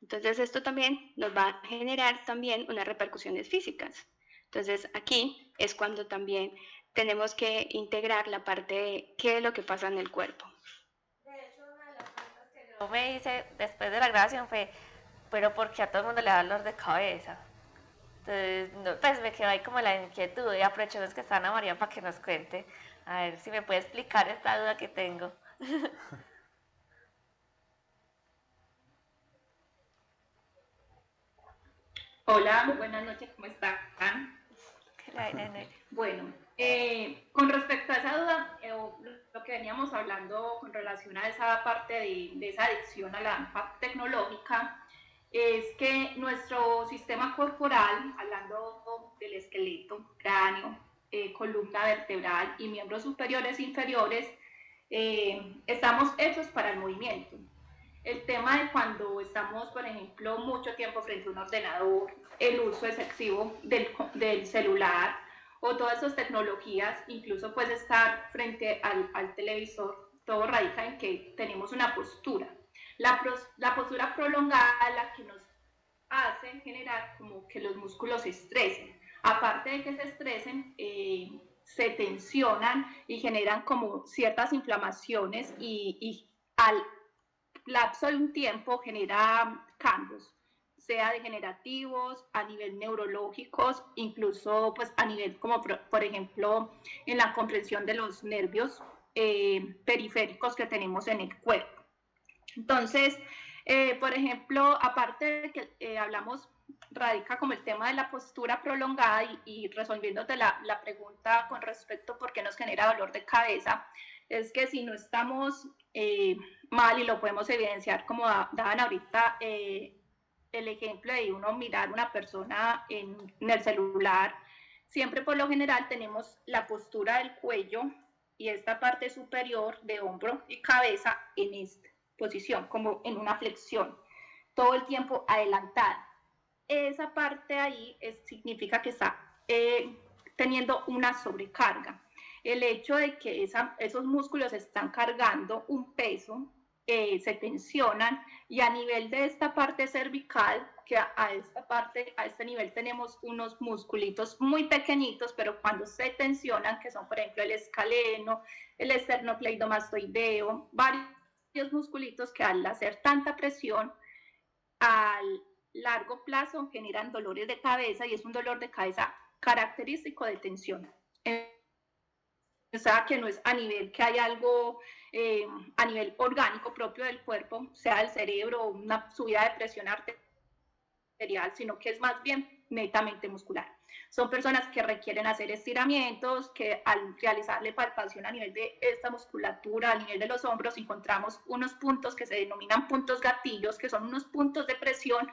Entonces, esto también nos va a generar también unas repercusiones físicas. Entonces, aquí es cuando también tenemos que integrar la parte de qué es lo que pasa en el cuerpo. De hecho, una de las preguntas que yo me hice después de la grabación fue pero porque a todo el mundo le da dolor de cabeza. Entonces, pues me quedó ahí como la inquietud y aprovechemos que está Ana María para que nos cuente, a ver si me puede explicar esta duda que tengo. Hola, buenas noches, ¿cómo están? Bueno, con respecto a esa duda, lo que veníamos hablando con relación a esa parte de esa adicción a la parte tecnológica, es que nuestro sistema corporal, hablando del esqueleto, cráneo, columna vertebral y miembros superiores e inferiores, estamos hechos para el movimiento. El tema de cuando estamos, por ejemplo, mucho tiempo frente a un ordenador, el uso excesivo del celular o todas esas tecnologías, incluso pues estar frente al televisor, todo radica en que tenemos una postura. La postura prolongada, la que nos hace generar como que los músculos se estresen. Aparte de que se estresen, se tensionan y generan como ciertas inflamaciones y al lapso de un tiempo genera cambios, sea degenerativos, a nivel neurológicos, incluso pues a nivel como por ejemplo en la comprensión de los nervios periféricos que tenemos en el cuerpo. Entonces, por ejemplo, aparte de que hablamos, radica como el tema de la postura prolongada y resolviéndote la pregunta con respecto a por qué nos genera dolor de cabeza, es que si no estamos mal, y lo podemos evidenciar como daban ahorita el ejemplo de uno mirar una persona en el celular, siempre por lo general tenemos la postura del cuello y esta parte superior de hombro y cabeza en esta posición, como en una flexión, todo el tiempo adelantada. Esa parte ahí significa que está teniendo una sobrecarga. El hecho de que esos músculos están cargando un peso, se tensionan, y a nivel de esta parte cervical, que a este nivel tenemos unos musculitos muy pequeñitos, pero cuando se tensionan, que son por ejemplo el escaleno, el esternocleidomastoideo, varios musculitos que al hacer tanta presión, al largo plazo generan dolores de cabeza, y es un dolor de cabeza característico de tensión. O sea, que no es a nivel que hay algo a nivel orgánico propio del cuerpo, sea el cerebro o una subida de presión arterial, sino que es más bien netamente muscular. Son personas que requieren hacer estiramientos, que al realizarle palpación a nivel de esta musculatura, a nivel de los hombros, encontramos unos puntos que se denominan puntos gatillos, que son unos puntos de presión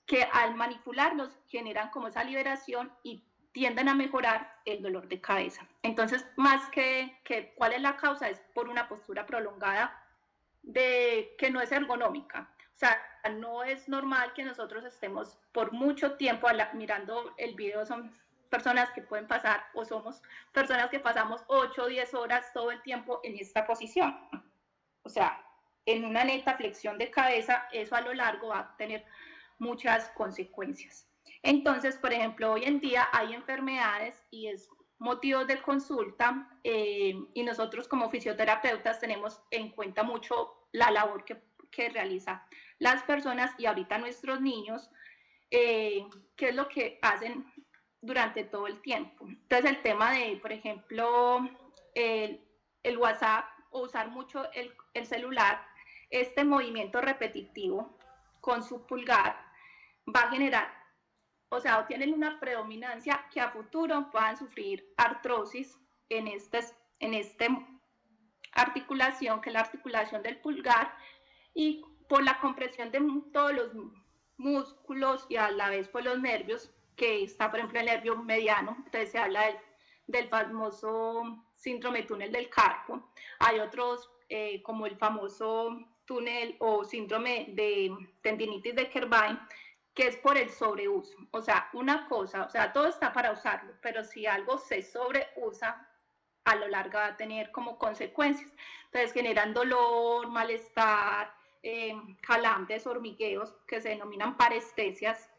que al manipularlos generan como esa liberación y tienden a mejorar el dolor de cabeza. Entonces, más que cuál es la causa, es por una postura prolongada que no es ergonómica. O sea, no es normal que nosotros estemos por mucho tiempo mirando el video. Son personas que pueden pasar, o somos personas que pasamos 8 o 10 horas todo el tiempo en esta posición. O sea, en una neta flexión de cabeza, eso a lo largo va a tener muchas consecuencias. Entonces, por ejemplo, hoy en día hay enfermedades y es motivo de consulta, y nosotros como fisioterapeutas tenemos en cuenta mucho la labor que realizan las personas y ahorita nuestros niños, qué es lo que hacen durante todo el tiempo. Entonces, el tema de, por ejemplo, el WhatsApp, o usar mucho el celular, este movimiento repetitivo con su pulgar va a generar, o sea, tienen una predominancia que a futuro puedan sufrir artrosis en esta articulación, que es la articulación del pulgar, y por la compresión de todos los músculos y a la vez por los nervios, que está por ejemplo el nervio mediano. Entonces se habla del famoso síndrome túnel del carpo. Hay otros como el famoso túnel o síndrome de tendinitis de Kerbein, que es por el sobreuso. O sea, una cosa, o sea, todo está para usarlo, pero si algo se sobreusa, a lo largo va a tener como consecuencias. Entonces generan dolor, malestar, calambres, hormigueos, que se denominan parestesias,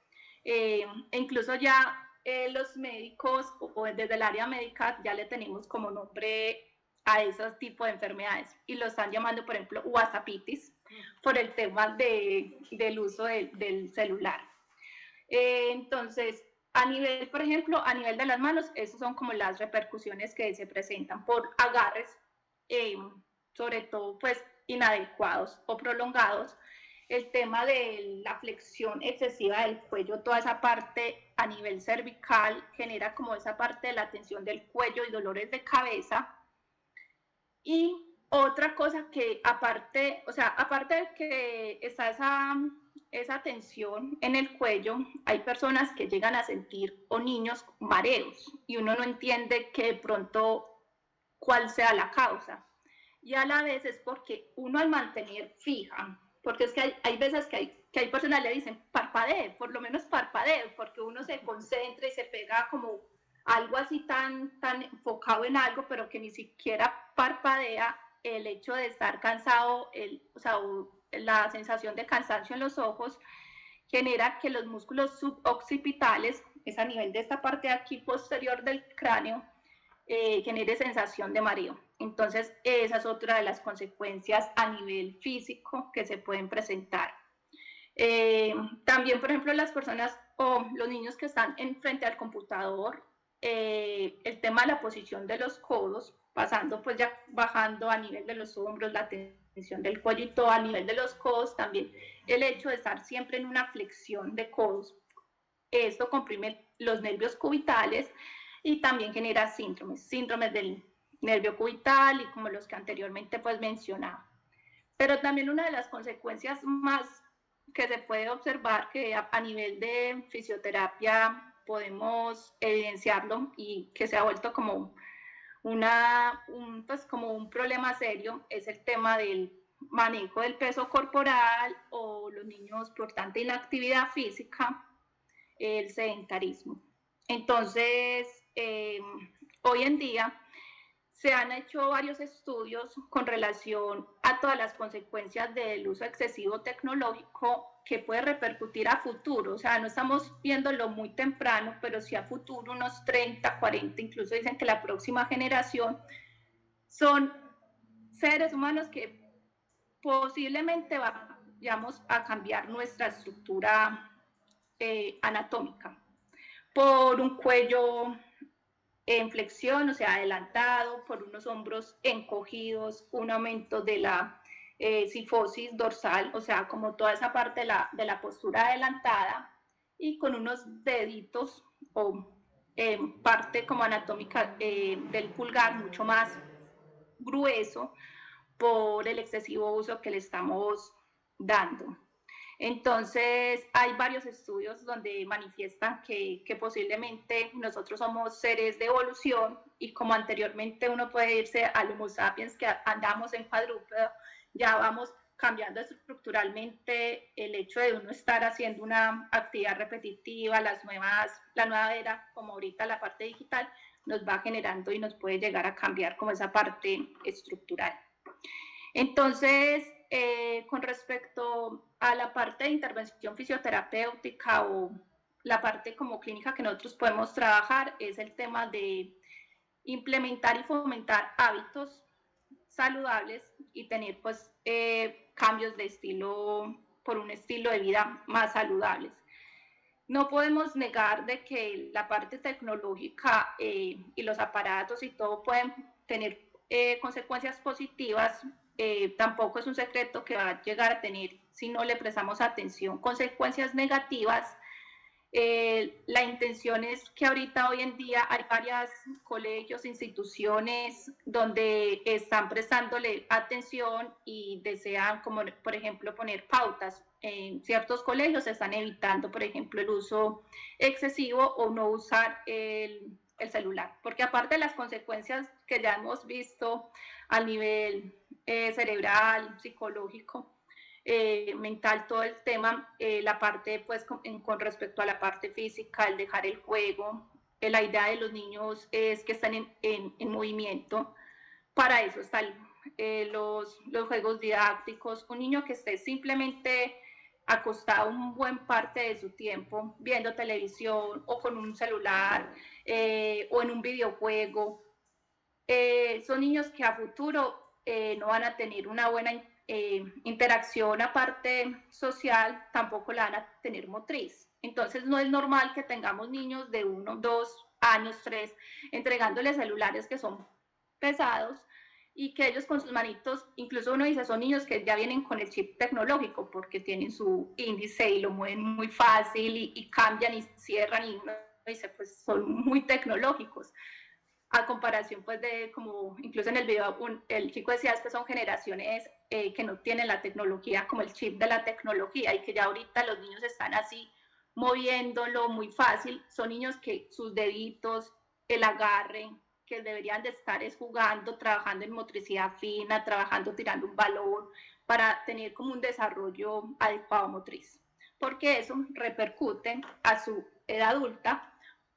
e incluso ya los médicos o desde el área médica ya le tenemos como nombre a esos tipos de enfermedades y lo están llamando, por ejemplo, whatsappitis, por el tema del uso del celular. Entonces, a nivel, por ejemplo, a nivel de las manos, esas son como las repercusiones que se presentan por agarres, sobre todo pues inadecuados o prolongados. El tema de la flexión excesiva del cuello, toda esa parte a nivel cervical genera como esa parte de la tensión del cuello y dolores de cabeza. Y otra cosa que aparte, o sea, aparte de que está esa tensión en el cuello, hay personas que llegan a sentir, o niños, mareos, y uno no entiende que de pronto cuál sea la causa. Y a la vez es porque uno al mantener fija, porque es que hay veces que hay personas que le dicen parpadee, por lo menos parpadee, porque uno se concentra y se pega como algo así tan enfocado en algo, pero que ni siquiera parpadea. El hecho de estar cansado, la sensación de cansancio en los ojos, genera que los músculos suboccipitales, es a nivel de esta parte de aquí posterior del cráneo, genere sensación de mareo. Entonces, esa es otra de las consecuencias a nivel físico que se pueden presentar. También, por ejemplo, las personas o los niños que están frente al computador, el tema de la posición de los codos, pasando pues ya bajando a nivel de los hombros, la tensión del cuello y todo a nivel de los codos, también el hecho de estar siempre en una flexión de codos, esto comprime los nervios cubitales y también genera síndromes del nervio cubital y como los que anteriormente pues mencionaba. Pero también una de las consecuencias más que se puede observar, que a nivel de fisioterapia podemos evidenciarlo y que se ha vuelto como como un problema serio, es el tema del manejo del peso corporal o los niños por tanta inactividad física, el sedentarismo. Entonces, hoy en día se han hecho varios estudios con relación a todas las consecuencias del uso excesivo tecnológico que puede repercutir a futuro. O sea, no estamos viéndolo muy temprano, pero sí a futuro, unos 30, 40, incluso dicen que la próxima generación son seres humanos que posiblemente vayamos a cambiar nuestra estructura anatómica por un cuello en flexión, o sea, adelantado, por unos hombros encogidos, un aumento de la cifosis dorsal, o sea, como toda esa parte de la postura adelantada, y con unos deditos o parte como anatómica del pulgar mucho más grueso por el excesivo uso que le estamos dando. Entonces, hay varios estudios donde manifiestan que posiblemente nosotros somos seres de evolución y como anteriormente uno puede irse al Homo sapiens, que andamos en cuadrúpedo, ya vamos cambiando estructuralmente el hecho de uno estar haciendo una actividad repetitiva, la nueva era, como ahorita la parte digital, nos va generando y nos puede llegar a cambiar como esa parte estructural. Entonces, con respecto a la parte de intervención fisioterapéutica o la parte como clínica que nosotros podemos trabajar, es el tema de implementar y fomentar hábitos saludables y tener pues cambios de estilo por un estilo de vida más saludables. No podemos negar de que la parte tecnológica y los aparatos y todo pueden tener consecuencias positivas. Tampoco es un secreto que va a llegar a tener, si no le prestamos atención, consecuencias negativas. La intención es que ahorita, hoy en día, hay varios colegios, instituciones donde están prestándole atención y desean, como por ejemplo, poner pautas. En ciertos colegios se están evitando, por ejemplo, el uso excesivo o no usar el celular, porque aparte de las consecuencias que ya hemos visto a nivel cerebral, psicológico, mental, todo el tema, la parte pues con respecto a la parte física, el dejar el juego, la idea de los niños es que están en movimiento, para eso están los juegos didácticos. Un niño que esté simplemente acostado un buen parte de su tiempo viendo televisión o con un celular o en un videojuego, son niños que a futuro no van a tener una buena interacción aparte social, tampoco la van a tener motriz. Entonces no es normal que tengamos niños de 1, 2 años, 3, entregándoles celulares que son pesados y que ellos con sus manitos, incluso uno dice, son niños que ya vienen con el chip tecnológico porque tienen su índice y lo mueven muy fácil y cambian y cierran y uno dice, pues son muy tecnológicos. A comparación pues de como, incluso en el video el chico decía es que son generaciones que no tienen la tecnología como el chip de la tecnología y que ya ahorita los niños están así moviéndolo muy fácil, son niños que sus deditos, el agarre, que deberían de estar es jugando, trabajando en motricidad fina, trabajando tirando un balón para tener como un desarrollo adecuado motriz, porque eso repercute a su edad adulta.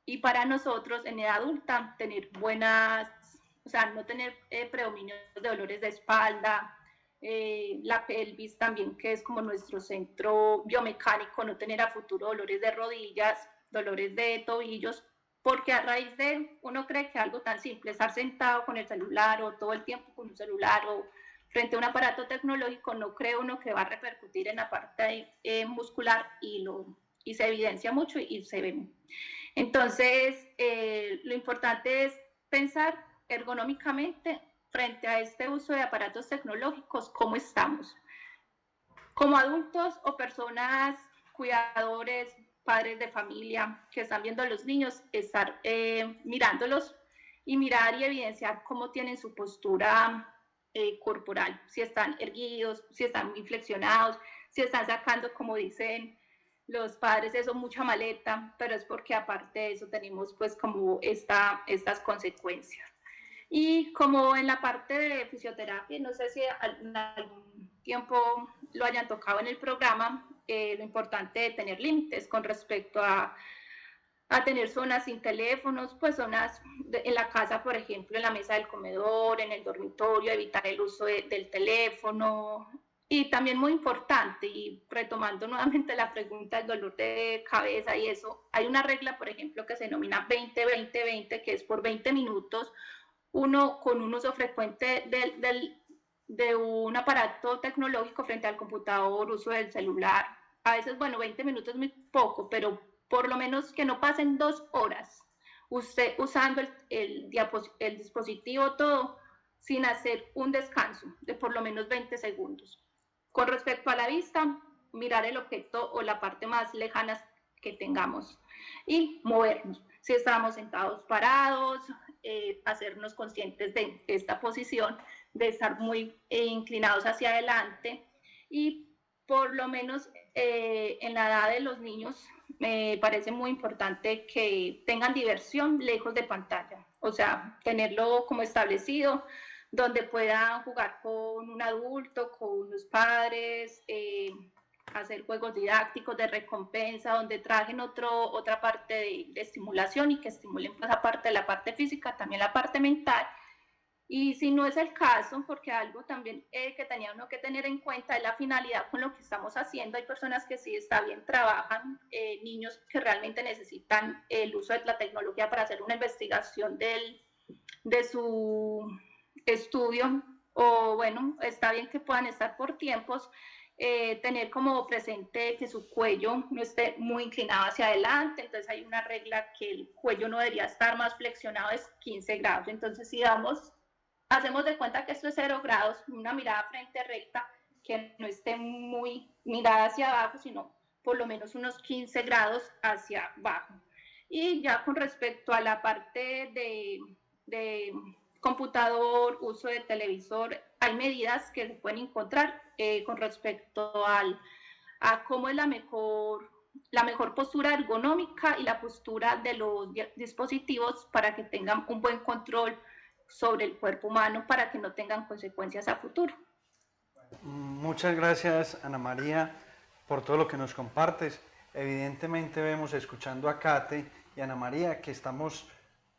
Y para nosotros en edad adulta tener buenas, o sea, no tener predominio de dolores de espalda, la pelvis también, que es como nuestro centro biomecánico, no tener a futuro dolores de rodillas, dolores de tobillos, porque a raíz de, uno cree que algo tan simple, estar sentado con el celular o todo el tiempo con un celular o frente a un aparato tecnológico, no cree uno que va a repercutir en la parte muscular y se evidencia mucho y se ve. Entonces, lo importante es pensar ergonómicamente frente a este uso de aparatos tecnológicos, cómo estamos. Como adultos o personas cuidadores, padres de familia que están viendo a los niños, estar mirándolos y mirar y evidenciar cómo tienen su postura corporal, si están erguidos, si están muy flexionados, si están sacando, como dicen los padres, eso mucha maleta, pero es porque aparte de eso tenemos pues como estas consecuencias. Y como en la parte de fisioterapia, no sé si en algún tiempo lo hayan tocado en el programa, lo importante de tener límites con respecto a tener zonas sin teléfonos, pues zonas en la casa, por ejemplo, en la mesa del comedor, en el dormitorio, evitar el uso del teléfono. Y también muy importante, y retomando nuevamente la pregunta del dolor de cabeza y eso, hay una regla, por ejemplo, que se denomina 20-20-20, que es por 20 minutos, uno con un uso frecuente de un aparato tecnológico frente al computador, uso del celular. A veces, bueno, 20 minutos es muy poco, pero por lo menos que no pasen 2 horas usted usando el dispositivo todo sin hacer un descanso de por lo menos 20 segundos. Con respecto a la vista, mirar el objeto o la parte más lejana que tengamos y movernos. Si estamos sentados, parados, hacernos conscientes de esta posición, de estar muy inclinados hacia adelante y por lo menos en la edad de los niños me parece muy importante que tengan diversión lejos de pantalla, o sea, tenerlo como establecido, donde puedan jugar con un adulto, con los padres, hacer juegos didácticos de recompensa, donde trajen otra parte de estimulación y que estimulen pues aparte de la parte física, también la parte mental. Y si no es el caso, porque algo también que tenía uno que tener en cuenta es la finalidad con lo que estamos haciendo. Hay personas que sí está bien trabajan, niños que realmente necesitan el uso de la tecnología para hacer una investigación de su estudio, o bueno, está bien que puedan estar por tiempos, tener como presente que su cuello no esté muy inclinado hacia adelante. Entonces hay una regla que el cuello no debería estar más flexionado, es 15 grados. Entonces si hacemos de cuenta que esto es 0 grados, una mirada frente recta, que no esté muy mirada hacia abajo, sino por lo menos unos 15 grados hacia abajo. Y ya con respecto a la parte de computador, uso de televisor, hay medidas que se pueden encontrar con respecto a cómo es la mejor postura ergonómica y la postura de los dispositivos para que tengan un buen control sobre el cuerpo humano, para que no tengan consecuencias a futuro. Muchas gracias, Ana María, por todo lo que nos compartes. Evidentemente vemos, escuchando a Kate y Ana María, que estamos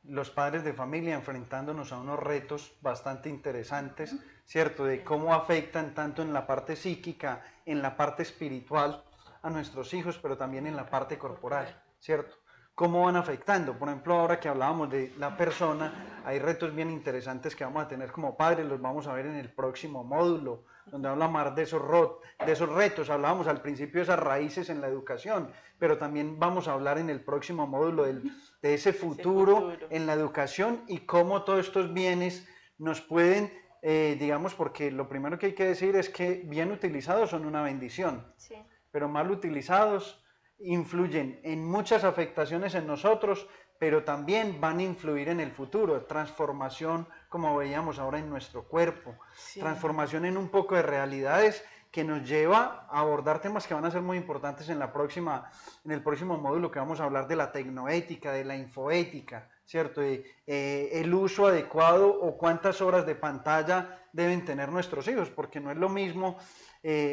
los padres de familia enfrentándonos a unos retos bastante interesantes, ¿cierto? De cómo afectan tanto en la parte psíquica, en la parte espiritual a nuestros hijos, pero también en la parte corporal, ¿cierto? ¿Cómo van afectando? Por ejemplo, ahora que hablábamos de la persona, hay retos bien interesantes que vamos a tener como padres, los vamos a ver en el próximo módulo, donde habla más de esos retos. Hablábamos al principio de esas raíces en la educación, pero también vamos a hablar en el próximo módulo de ese futuro en la educación y cómo todos estos bienes nos pueden, digamos, porque lo primero que hay que decir es que bien utilizados son una bendición, Sí. pero mal utilizados influyen en muchas afectaciones en nosotros, pero también van a influir en el futuro, transformación, como veíamos ahora en nuestro cuerpo, transformación en un poco de realidades que nos lleva a abordar temas que van a ser muy importantes en el próximo módulo, que vamos a hablar de la tecnoética, de la infoética, ¿cierto? El uso adecuado o cuántas horas de pantalla deben tener nuestros hijos, porque no es lo mismo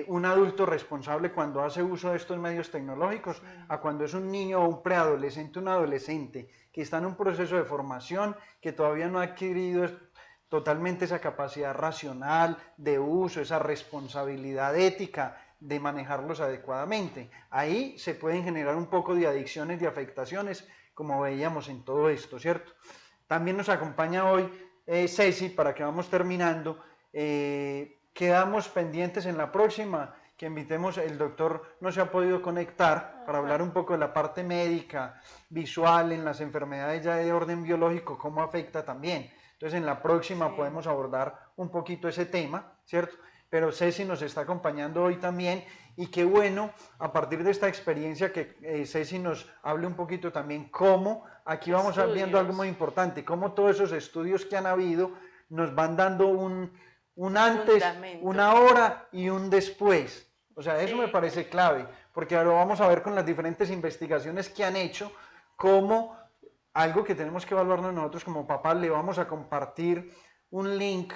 un adulto responsable cuando hace uso de estos medios tecnológicos a cuando es un niño o un preadolescente, un adolescente que está en un proceso de formación, que todavía no ha adquirido totalmente esa capacidad racional de uso, esa responsabilidad ética de manejarlos adecuadamente. Ahí se pueden generar un poco de adicciones, de afectaciones, como veíamos en todo esto, ¿cierto? También nos acompaña hoy Ceci, para que vamos terminando. Quedamos pendientes en la próxima, que invitemos, el doctor no se ha podido conectar para hablar un poco de la parte médica, visual, en las enfermedades ya de orden biológico, cómo afecta también. Entonces en la próxima podemos abordar un poquito ese tema, ¿cierto? Pero Ceci nos está acompañando hoy también y qué bueno, a partir de esta experiencia, que Ceci nos hable un poquito también cómo, aquí vamos viendo algo muy importante, cómo todos esos estudios que han habido nos van dando un antes, una hora y un después. O sea, eso me parece clave, porque ahora vamos a ver con las diferentes investigaciones que han hecho, cómo algo que tenemos que evaluarnos nosotros como papás, le vamos a compartir un link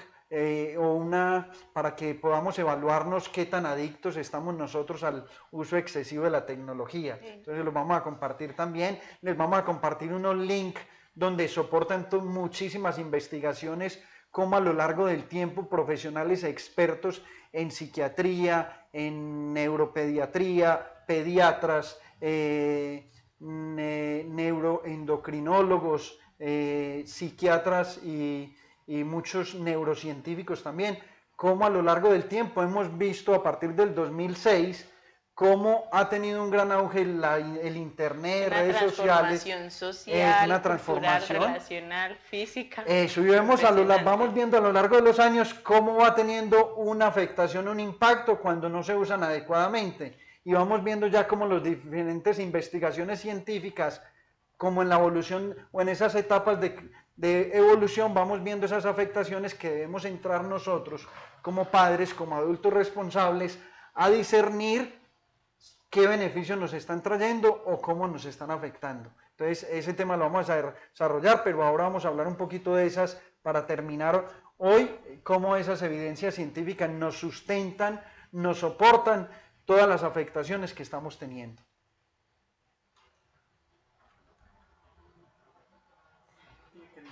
para que podamos evaluarnos qué tan adictos estamos nosotros al uso excesivo de la tecnología. Entonces los vamos a compartir también, les vamos a compartir unos links donde soportan muchísimas investigaciones, como a lo largo del tiempo profesionales expertos en psiquiatría, en neuropediatría, pediatras, neuroendocrinólogos, psiquiatras y muchos neurocientíficos también, cómo a lo largo del tiempo hemos visto a partir del 2006 cómo ha tenido un gran auge el internet, redes sociales. Social, una transformación cultural, relacional, física. Eso, y vamos viendo a lo largo de los años cómo va teniendo una afectación, un impacto cuando no se usan adecuadamente. Y vamos viendo ya como las diferentes investigaciones científicas, como en la evolución o en esas etapas de evolución, vamos viendo esas afectaciones que debemos entrar nosotros como padres, como adultos responsables, a discernir qué beneficios nos están trayendo o cómo nos están afectando. Entonces, ese tema lo vamos a desarrollar, pero ahora vamos a hablar un poquito de esas para terminar hoy, cómo esas evidencias científicas nos sustentan, nos soportan todas las afectaciones que estamos teniendo.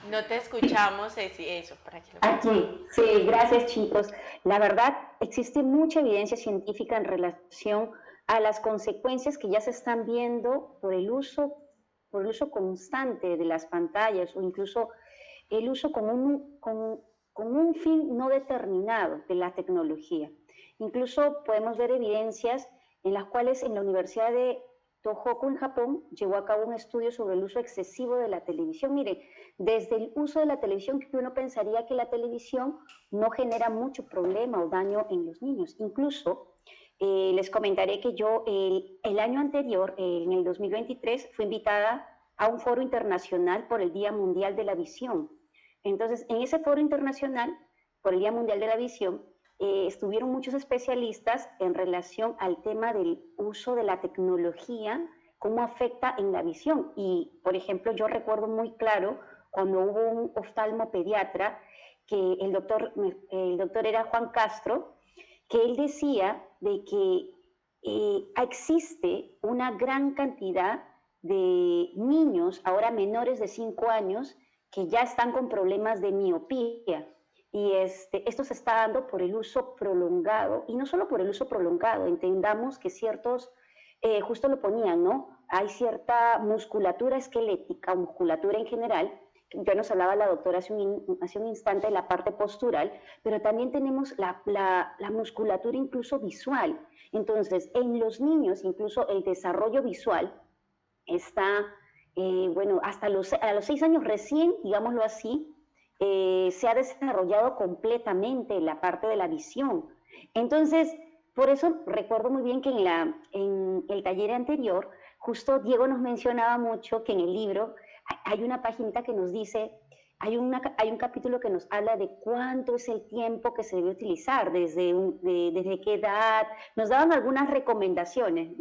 No te escuchamos, eso, para que lo... Aquí, sí, gracias chicos. La verdad, existe mucha evidencia científica en relación a las consecuencias que ya se están viendo por el uso constante de las pantallas o incluso el uso con un fin no determinado de la tecnología. Incluso podemos ver evidencias en las cuales en la Universidad de Tohoku en Japón llevó a cabo un estudio sobre el uso excesivo de la televisión. Mire, desde el uso de la televisión, que uno pensaría que la televisión no genera mucho problema o daño en los niños. Incluso les comentaré que yo el año anterior, en el 2023, fui invitada a un foro internacional por el Día Mundial de la Visión. Entonces, en ese foro internacional, por el Día Mundial de la Visión, estuvieron muchos especialistas en relación al tema del uso de la tecnología, cómo afecta en la visión. Y, por ejemplo, yo recuerdo muy claro cuando hubo un oftalmopediatra, que el doctor era Juan Castro, que él decía de que existe una gran cantidad de niños, ahora menores de 5 años, que ya están con problemas de miopía. Y esto se está dando por el uso prolongado, y no solo por el uso prolongado, entendamos que ciertos, justo lo ponían, ¿no? Hay cierta musculatura esquelética, musculatura en general, Ya nos hablaba la doctora hace un instante de la parte postural, pero también tenemos la musculatura incluso visual. Entonces, en los niños, incluso el desarrollo visual está, bueno, hasta a los 6 años recién, digámoslo así, se ha desarrollado completamente la parte de la visión. Entonces, por eso recuerdo muy bien que en el taller anterior, justo Diego nos mencionaba mucho que en el libro hay una paginita que nos dice, hay un capítulo que nos habla de cuánto es el tiempo que se debe utilizar, desde qué edad, nos daban algunas recomendaciones.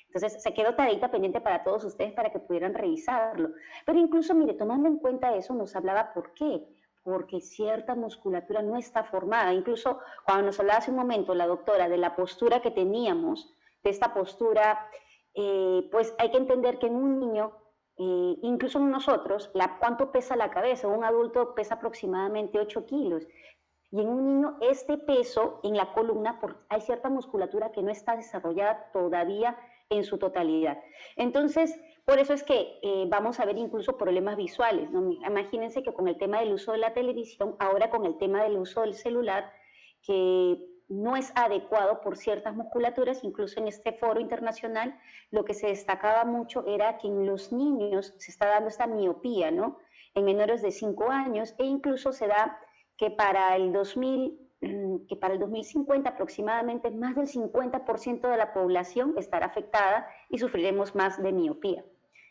Entonces se quedó tareita pendiente para todos ustedes para que pudieran revisarlo. Pero incluso, mire, tomando en cuenta eso, nos hablaba por qué. Porque cierta musculatura no está formada. Incluso cuando nos hablaba hace un momento la doctora de la postura que teníamos, de esta postura, pues hay que entender que en un niño, incluso en nosotros, ¿cuánto pesa la cabeza? Un adulto pesa aproximadamente 8 kilos. Y en un niño este peso en la columna, hay cierta musculatura que no está desarrollada todavía en su totalidad. Entonces, por eso es que vamos a ver incluso problemas visuales, ¿no? Imagínense que con el tema del uso de la televisión, ahora con el tema del uso del celular, que no es adecuado por ciertas musculaturas, incluso en este foro internacional, lo que se destacaba mucho era que en los niños se está dando esta miopía, ¿no? En menores de 5 años, e incluso se da que para el 2050 aproximadamente más del 50% de la población estará afectada y sufriremos más de miopía.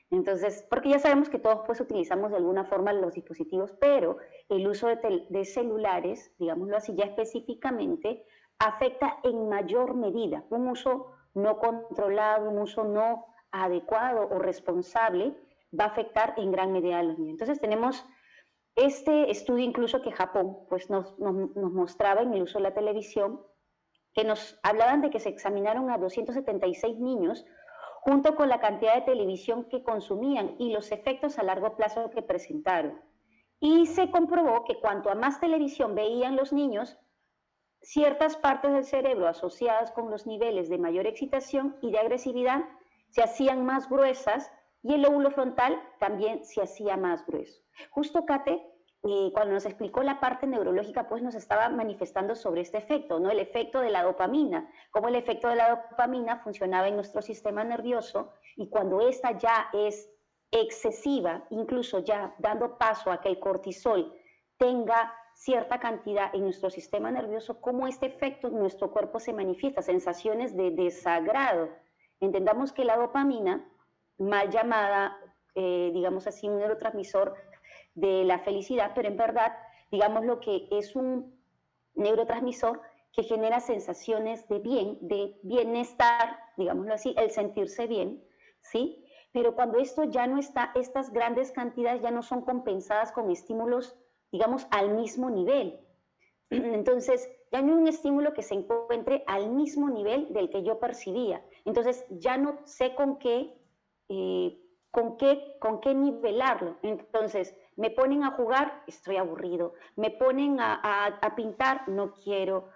Entonces, porque ya sabemos que todos pues utilizamos de alguna forma los dispositivos, pero el uso de celulares, digámoslo así, ya específicamente, afecta en mayor medida. Un uso no controlado, un uso no adecuado o responsable va a afectar en gran medida a los niños. Entonces tenemos este estudio incluso que Japón pues nos mostraba en el uso de la televisión, que nos hablaban de que se examinaron a 276 niños junto con la cantidad de televisión que consumían y los efectos a largo plazo que presentaron. Y se comprobó que cuanto a más televisión veían los niños, ciertas partes del cerebro asociadas con los niveles de mayor excitación y de agresividad se hacían más gruesas y el lóbulo frontal también se hacía más grueso. Justo Kate, cuando nos explicó la parte neurológica, pues nos estaba manifestando sobre este efecto, ¿no? El efecto de la dopamina, cómo el efecto de la dopamina funcionaba en nuestro sistema nervioso y cuando esta ya es excesiva, incluso ya dando paso a que el cortisol tenga cierta cantidad en nuestro sistema nervioso, cómo este efecto en nuestro cuerpo se manifiesta, sensaciones de desagrado. Entendamos que la dopamina, mal llamada, digamos así, un neurotransmisor de la felicidad, pero en verdad, digamos lo que es un neurotransmisor que genera sensaciones de bien, de bienestar, digámoslo así, el sentirse bien, ¿sí? Pero cuando esto ya no está, estas grandes cantidades ya no son compensadas con estímulos, digamos, al mismo nivel. Entonces, ya no hay un estímulo que se encuentre al mismo nivel del que yo percibía. Entonces, ya no sé con qué nivelarlo. Entonces, me ponen a jugar, estoy aburrido. Me ponen a pintar, no quiero.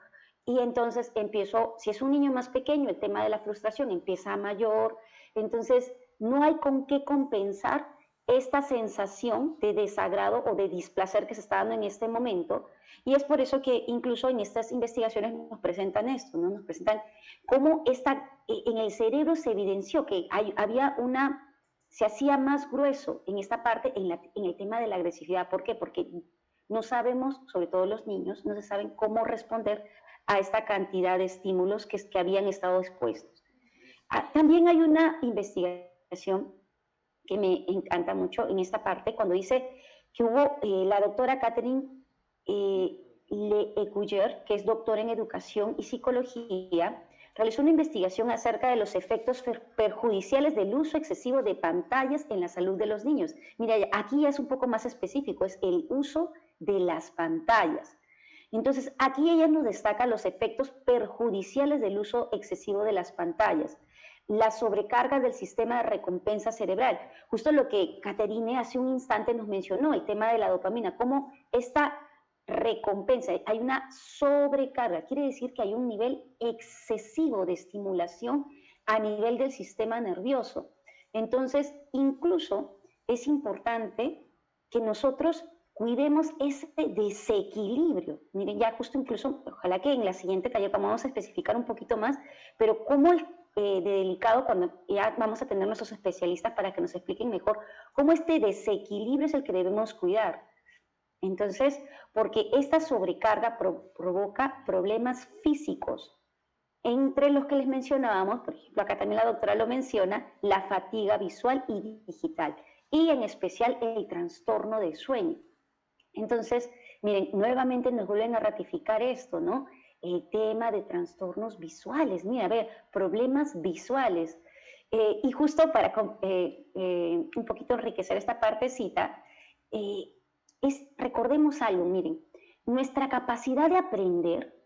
Y entonces empiezo, si es un niño más pequeño, el tema de la frustración empieza a mayor. Entonces, no hay con qué compensar esta sensación de desagrado o de displacer que se está dando en este momento. Y es por eso que incluso en estas investigaciones nos presentan esto, ¿no? Nos presentan cómo en el cerebro se evidenció que se hacía más grueso en esta parte, en el tema de la agresividad. ¿Por qué? Porque no sabemos, sobre todo los niños, no se saben cómo responder a esta cantidad de estímulos que habían estado expuestos. También hay una investigación que me encanta mucho en esta parte, cuando dice que hubo la doctora Catherine Lecuyer, que es doctora en educación y psicología, realizó una investigación acerca de los efectos perjudiciales del uso excesivo de pantallas en la salud de los niños. Mira, aquí es un poco más específico, es el uso de las pantallas. Entonces, aquí ella nos destaca los efectos perjudiciales del uso excesivo de las pantallas. La sobrecarga del sistema de recompensa cerebral. Justo lo que Caterine hace un instante nos mencionó, el tema de la dopamina, cómo esta recompensa, hay una sobrecarga, quiere decir que hay un nivel excesivo de estimulación a nivel del sistema nervioso. Entonces, incluso es importante que nosotros cuidemos ese desequilibrio. Miren, ya justo incluso, ojalá que en la siguiente taller vamos a especificar un poquito más, pero cómo es de delicado cuando ya vamos a tener nuestros especialistas para que nos expliquen mejor cómo este desequilibrio es el que debemos cuidar. Entonces, porque esta sobrecarga provoca problemas físicos, entre los que les mencionábamos, por ejemplo, acá también la doctora lo menciona, la fatiga visual y digital, y en especial el trastorno de sueño. Entonces, miren, nuevamente nos vuelven a ratificar esto, ¿no? El tema de trastornos visuales, mira, a ver, problemas visuales. Y justo para un poquito enriquecer esta partecita, recordemos algo, miren, nuestra capacidad de aprender,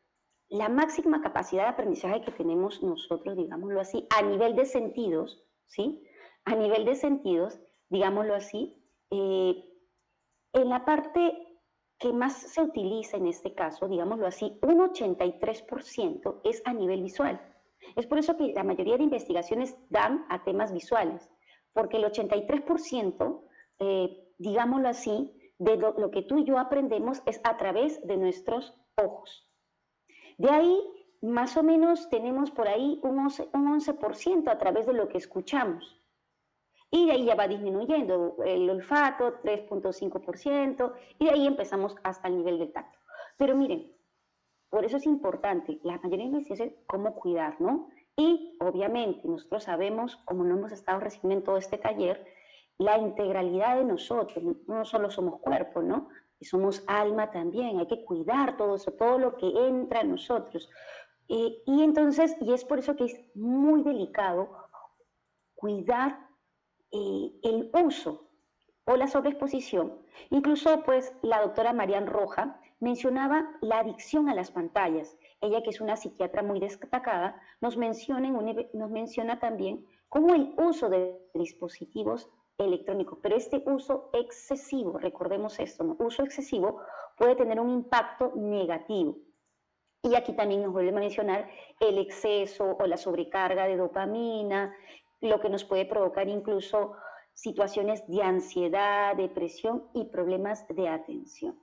la máxima capacidad de aprendizaje que tenemos nosotros, digámoslo así, a nivel de sentidos, ¿sí? A nivel de sentidos, digámoslo así, en la parte que más se utiliza en este caso, digámoslo así, un 83% es a nivel visual. Es por eso que la mayoría de investigaciones dan a temas visuales, porque el 83%, digámoslo así, de lo que tú y yo aprendemos es a través de nuestros ojos. De ahí, más o menos, tenemos por ahí un 11% a través de lo que escuchamos. Y de ahí ya va disminuyendo el olfato, 3.5%, y de ahí empezamos hasta el nivel del tacto. Pero miren, por eso es importante, la mayoría de investigaciones, cómo cuidar, ¿no? Y obviamente nosotros sabemos, como no hemos estado recibiendo en todo este taller, la integralidad de nosotros, no solo somos cuerpo, ¿no? Y somos alma también, hay que cuidar todo eso, todo lo que entra en nosotros. Y entonces, y es por eso que es muy delicado cuidar el uso o la sobreexposición. Incluso, pues, la doctora Marian Roja mencionaba la adicción a las pantallas. Ella, que es una psiquiatra muy destacada, nos menciona también cómo el uso de dispositivos electrónicos, pero este uso excesivo, recordemos esto, ¿no? Uso excesivo puede tener un impacto negativo. Y aquí también nos vuelve a mencionar el exceso o la sobrecarga de dopamina, lo que nos puede provocar incluso situaciones de ansiedad, depresión y problemas de atención.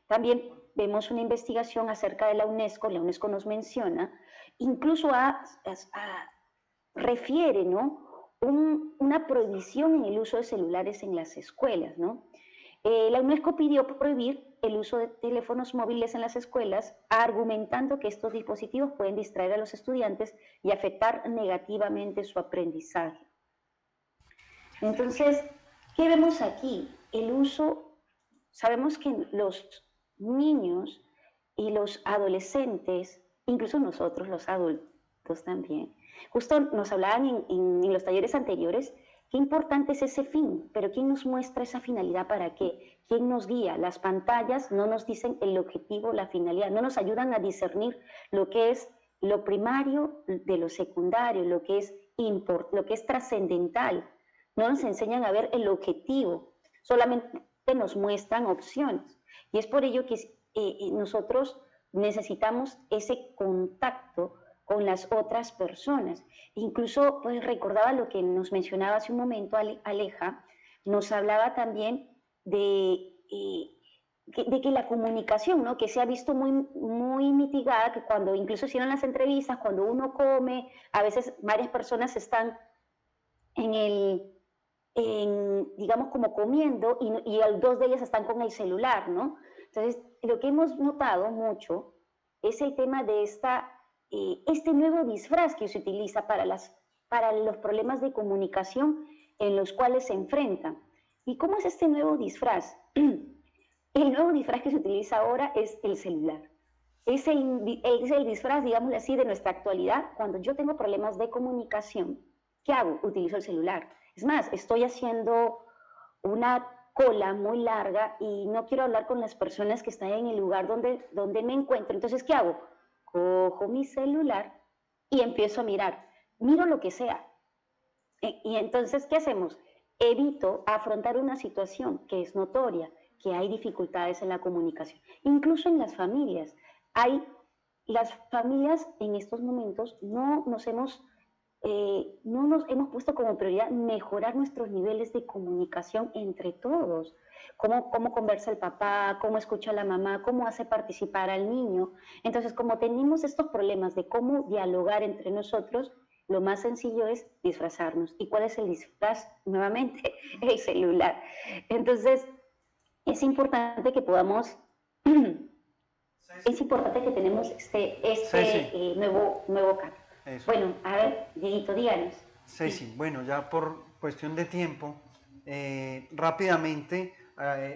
También vemos una investigación acerca de la UNESCO nos menciona, incluso refiere, ¿no?, una prohibición en el uso de celulares en las escuelas, ¿no? La UNESCO pidió prohibir el uso de teléfonos móviles en las escuelas, argumentando que estos dispositivos pueden distraer a los estudiantes y afectar negativamente su aprendizaje. Entonces, ¿qué vemos aquí? El uso, sabemos que los niños y los adolescentes, incluso nosotros los adultos también, justo nos hablaban en los talleres anteriores, qué importante es ese fin, pero ¿quién nos muestra esa finalidad para qué? ¿Quién nos guía? Las pantallas no nos dicen el objetivo, la finalidad, no nos ayudan a discernir lo que es lo primario de lo secundario, lo que es trascendental. No nos enseñan a ver el objetivo, solamente nos muestran opciones. Y es por ello que nosotros necesitamos ese contacto con las otras personas. Incluso, pues, recordaba lo que nos mencionaba hace un momento Aleja, nos hablaba también de que la comunicación, ¿no?, que se ha visto muy mitigada, que cuando incluso hicieron las entrevistas, cuando uno come, a veces varias personas están digamos, como comiendo, y dos de ellas están con el celular, ¿no? Entonces, lo que hemos notado mucho es el tema de este nuevo disfraz que se utiliza para los problemas de comunicación en los cuales se enfrentan. ¿Y cómo es este nuevo disfraz? El nuevo disfraz que se utiliza ahora es el celular. Es el disfraz, digámoslo así, de nuestra actualidad. Cuando yo tengo problemas de comunicación, ¿qué hago? Utilizo el celular. Es más, estoy haciendo una cola muy larga y no quiero hablar con las personas que están en el lugar donde me encuentro. Entonces, ¿qué hago? Cojo mi celular y empiezo a mirar. Miro lo que sea. Y entonces, ¿qué hacemos? Evito afrontar una situación que es notoria, que hay dificultades en la comunicación. Incluso en las familias. Las familias en estos momentos no nos hemos no nos hemos puesto como prioridad mejorar nuestros niveles de comunicación entre todos. Cómo conversa el papá, cómo escucha a la mamá, cómo hace participar al niño. Entonces, como tenemos estos problemas de cómo dialogar entre nosotros, lo más sencillo es disfrazarnos. ¿Y cuál es el disfraz? Nuevamente, el celular. Entonces, es importante que podamos... Es importante que tenemos nuevo caso. Bueno, a ver, Dieguito, díganos. Ceci, bueno, ya por cuestión de tiempo, rápidamente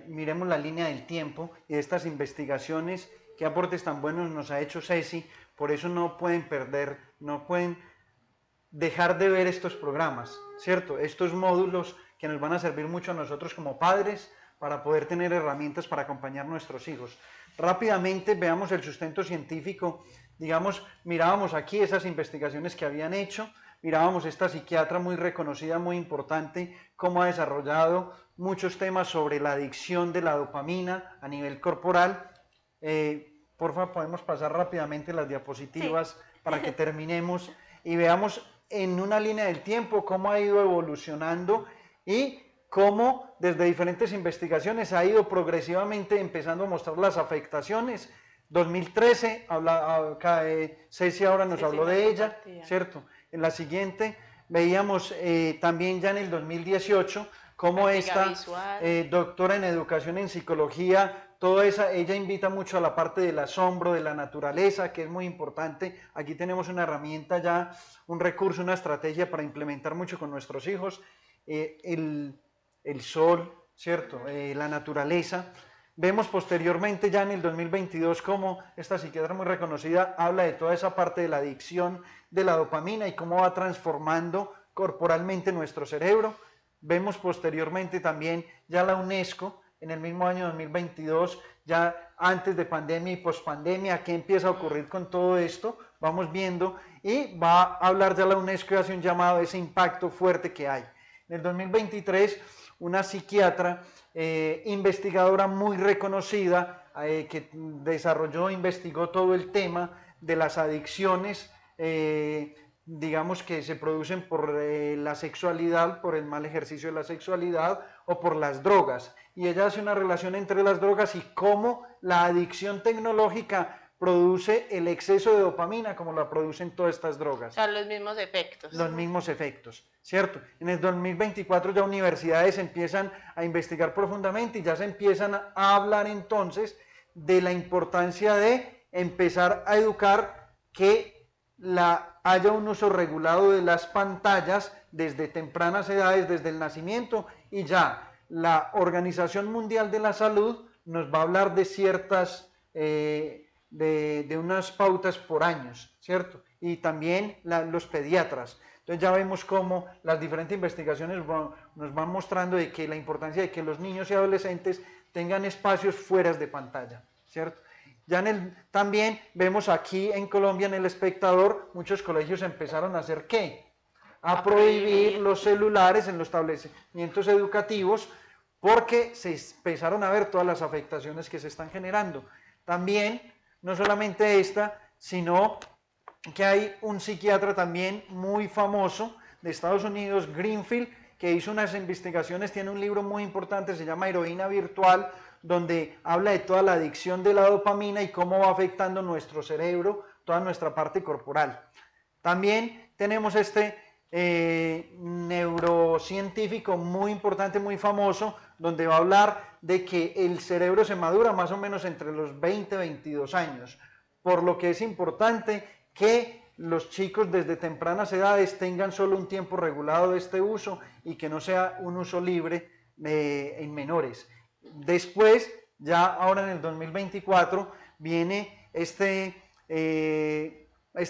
miremos la línea del tiempo y de estas investigaciones, qué aportes tan buenos nos ha hecho Ceci, por eso no pueden perder, no pueden dejar de ver estos programas, ¿cierto? Estos módulos que nos van a servir mucho a nosotros como padres para poder tener herramientas para acompañar a nuestros hijos. Rápidamente veamos el sustento científico, digamos, mirábamos aquí esas investigaciones que habían hecho, mirábamos esta psiquiatra muy reconocida, muy importante, cómo ha desarrollado muchos temas sobre la adicción de la dopamina a nivel corporal. Porfa, podemos pasar rápidamente las diapositivas para que terminemos y veamos en una línea del tiempo cómo ha ido evolucionando y cómo desde diferentes investigaciones ha ido progresivamente empezando a mostrar las afectaciones. 2013, Ceci ahora nos habló de ella, ¿cierto? En la siguiente veíamos también ya en el 2018 cómo esta doctora en educación en psicología, ella invita mucho a la parte del asombro, de la naturaleza, que es muy importante. Aquí tenemos una herramienta ya, un recurso, una estrategia para implementar mucho con nuestros hijos. El sol, ¿cierto? La naturaleza. Vemos posteriormente ya en el 2022 cómo esta psiquiatra muy reconocida habla de toda esa parte de la adicción de la dopamina y cómo va transformando corporalmente nuestro cerebro. Vemos posteriormente también ya la UNESCO en el mismo año 2022, ya antes de pandemia y pospandemia, qué empieza a ocurrir con todo esto, vamos viendo, y va a hablar ya la UNESCO y hace un llamado a ese impacto fuerte que hay. En el 2023, una psiquiatra, investigadora muy reconocida, que investigó todo el tema de las adicciones, digamos que se producen por la sexualidad, por el mal ejercicio de la sexualidad o por las drogas. Y ella hace una relación entre las drogas y cómo la adicción tecnológica produce el exceso de dopamina como la producen todas estas drogas. O sea, los mismos efectos. Los mismos efectos, ¿cierto? En el 2024 ya universidades empiezan a investigar profundamente y ya se empiezan a hablar entonces de la importancia de empezar a educar que haya un uso regulado de las pantallas desde tempranas edades, desde el nacimiento, y ya la Organización Mundial de la Salud nos va a hablar de ciertas... de unas pautas por años, ¿cierto? Y también los pediatras. Entonces ya vemos cómo las diferentes investigaciones nos van mostrando de que la importancia de que los niños y adolescentes tengan espacios fuera de pantalla, ¿cierto? Ya también vemos aquí en Colombia, en El Espectador, muchos colegios empezaron a hacer ¿qué? A prohibir los celulares en los establecimientos educativos porque se empezaron a ver todas las afectaciones que se están generando. También no solamente esta, sino que hay un psiquiatra también muy famoso de Estados Unidos, Greenfield, que hizo unas investigaciones, tiene un libro muy importante, se llama Heroína Virtual, donde habla de toda la adicción de la dopamina y cómo va afectando nuestro cerebro, toda nuestra parte corporal. También tenemos este neurocientífico muy importante, muy famoso, donde va a hablar de que el cerebro se madura más o menos entre los 20 y 22 años, por lo que es importante que los chicos desde tempranas edades tengan solo un tiempo regulado de este uso y que no sea un uso libre en menores. Después, ya ahora en el 2024, viene esta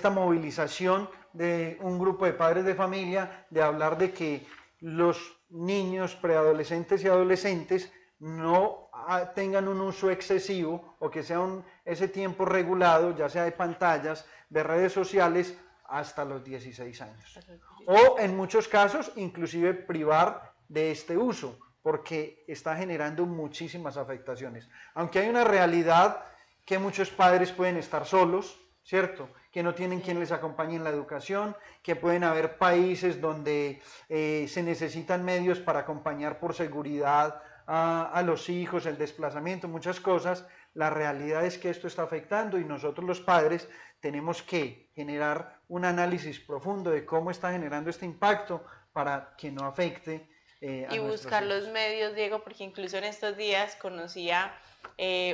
movilización de un grupo de padres de familia de hablar de que los niños, preadolescentes y adolescentes no tengan un uso excesivo o que sea ese tiempo regulado, ya sea de pantallas, de redes sociales, hasta los 16 años. O en muchos casos, inclusive privar de este uso, porque está generando muchísimas afectaciones. Aunque hay una realidad que muchos padres pueden estar solos, ¿cierto? que no tienen quien les acompañe en la educación, que pueden haber países donde se necesitan medios para acompañar por seguridad a los hijos, el desplazamiento, muchas cosas. La realidad es que esto está afectando y nosotros los padres tenemos que generar un análisis profundo de cómo está generando este impacto para que no afecte y buscar los medios, Diego, porque incluso en estos días conocí a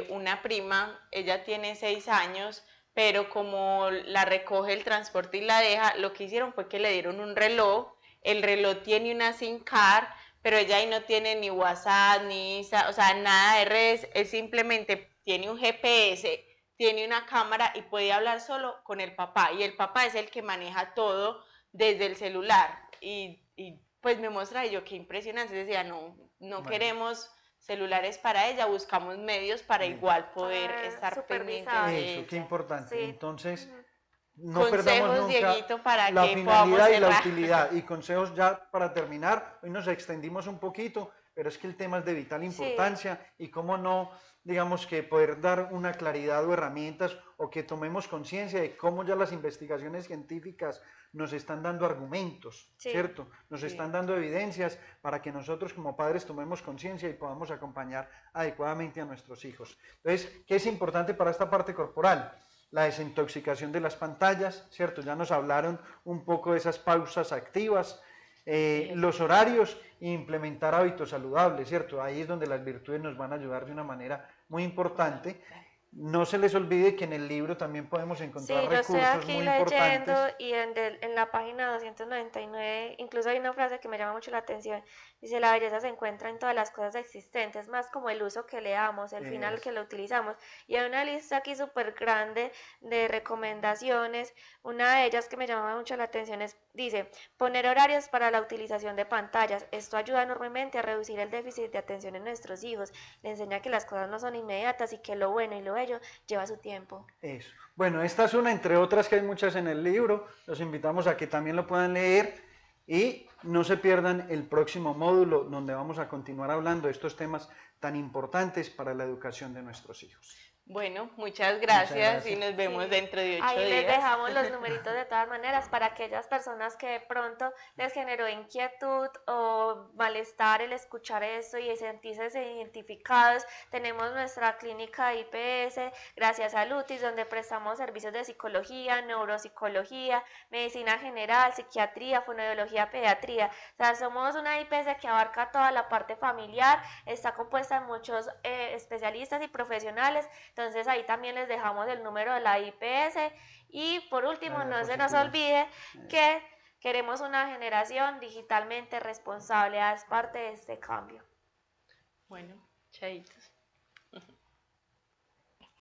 una prima, ella tiene 6 años, pero como la recoge el transporte y la deja, lo que hicieron fue que le dieron un reloj, el reloj tiene una SIM card, pero ella ahí no tiene ni WhatsApp, ni, o sea, nada de redes, es simplemente tiene un GPS, tiene una cámara y puede hablar solo con el papá, y el papá es el que maneja todo desde el celular, y pues me muestra yo qué impresionante, decía, no bueno, queremos celulares para ella, buscamos medios para igual poder estar pendientes de eso, ella. qué importante, Sí. entonces no Consejos, perdamos nunca Dieguito, para la que finalidad y la cerrar. utilidad, y consejos ya para terminar, hoy nos extendimos un poquito, pero es que el tema es de vital importancia y cómo no, digamos que poder dar una claridad o herramientas o que tomemos conciencia de cómo ya las investigaciones científicas nos están dando argumentos, ¿cierto? Nos están dando evidencias para que nosotros como padres tomemos conciencia y podamos acompañar adecuadamente a nuestros hijos. Entonces, ¿qué es importante para esta parte corporal? La desintoxicación de las pantallas, ¿cierto? Ya nos hablaron un poco de esas pausas activas, los horarios e implementar hábitos saludables, ¿cierto? Ahí es donde las virtudes nos van a ayudar de una manera muy importante. No se les olvide que en el libro también podemos encontrar recursos muy importantes. Sí, yo estoy aquí leyendo y en la página 299 incluso hay una frase que me llama mucho la atención. Dice, la belleza se encuentra en todas las cosas existentes, más como el uso que le damos, el final que lo utilizamos. Y hay una lista aquí súper grande de recomendaciones. Una de ellas que me llama mucho la atención dice, poner horarios para la utilización de pantallas. Esto ayuda enormemente a reducir el déficit de atención en nuestros hijos. Le enseña que las cosas no son inmediatas y que lo bueno y lo bello lleva su tiempo. Eso. Bueno, esta es una entre otras que hay muchas en el libro. Los invitamos a que también lo puedan leer y no se pierdan el próximo módulo donde vamos a continuar hablando de estos temas tan importantes para la educación de nuestros hijos. Bueno, muchas gracias y nos vemos dentro de 8 días. Ahí les dejamos los numeritos de todas maneras para aquellas personas que de pronto les generó inquietud o malestar el escuchar esto y sentirse identificados. Tenemos nuestra clínica de IPS, gracias a Lutis, donde prestamos servicios de psicología, neuropsicología, medicina general, psiquiatría, fonoaudiología, pediatría. O sea, somos una IPS que abarca toda la parte familiar, está compuesta de muchos especialistas y profesionales. Entonces ahí también les dejamos el número de la IPS y por último no se nos olvide que queremos una generación digitalmente responsable, es parte de este cambio. Bueno, chaitos.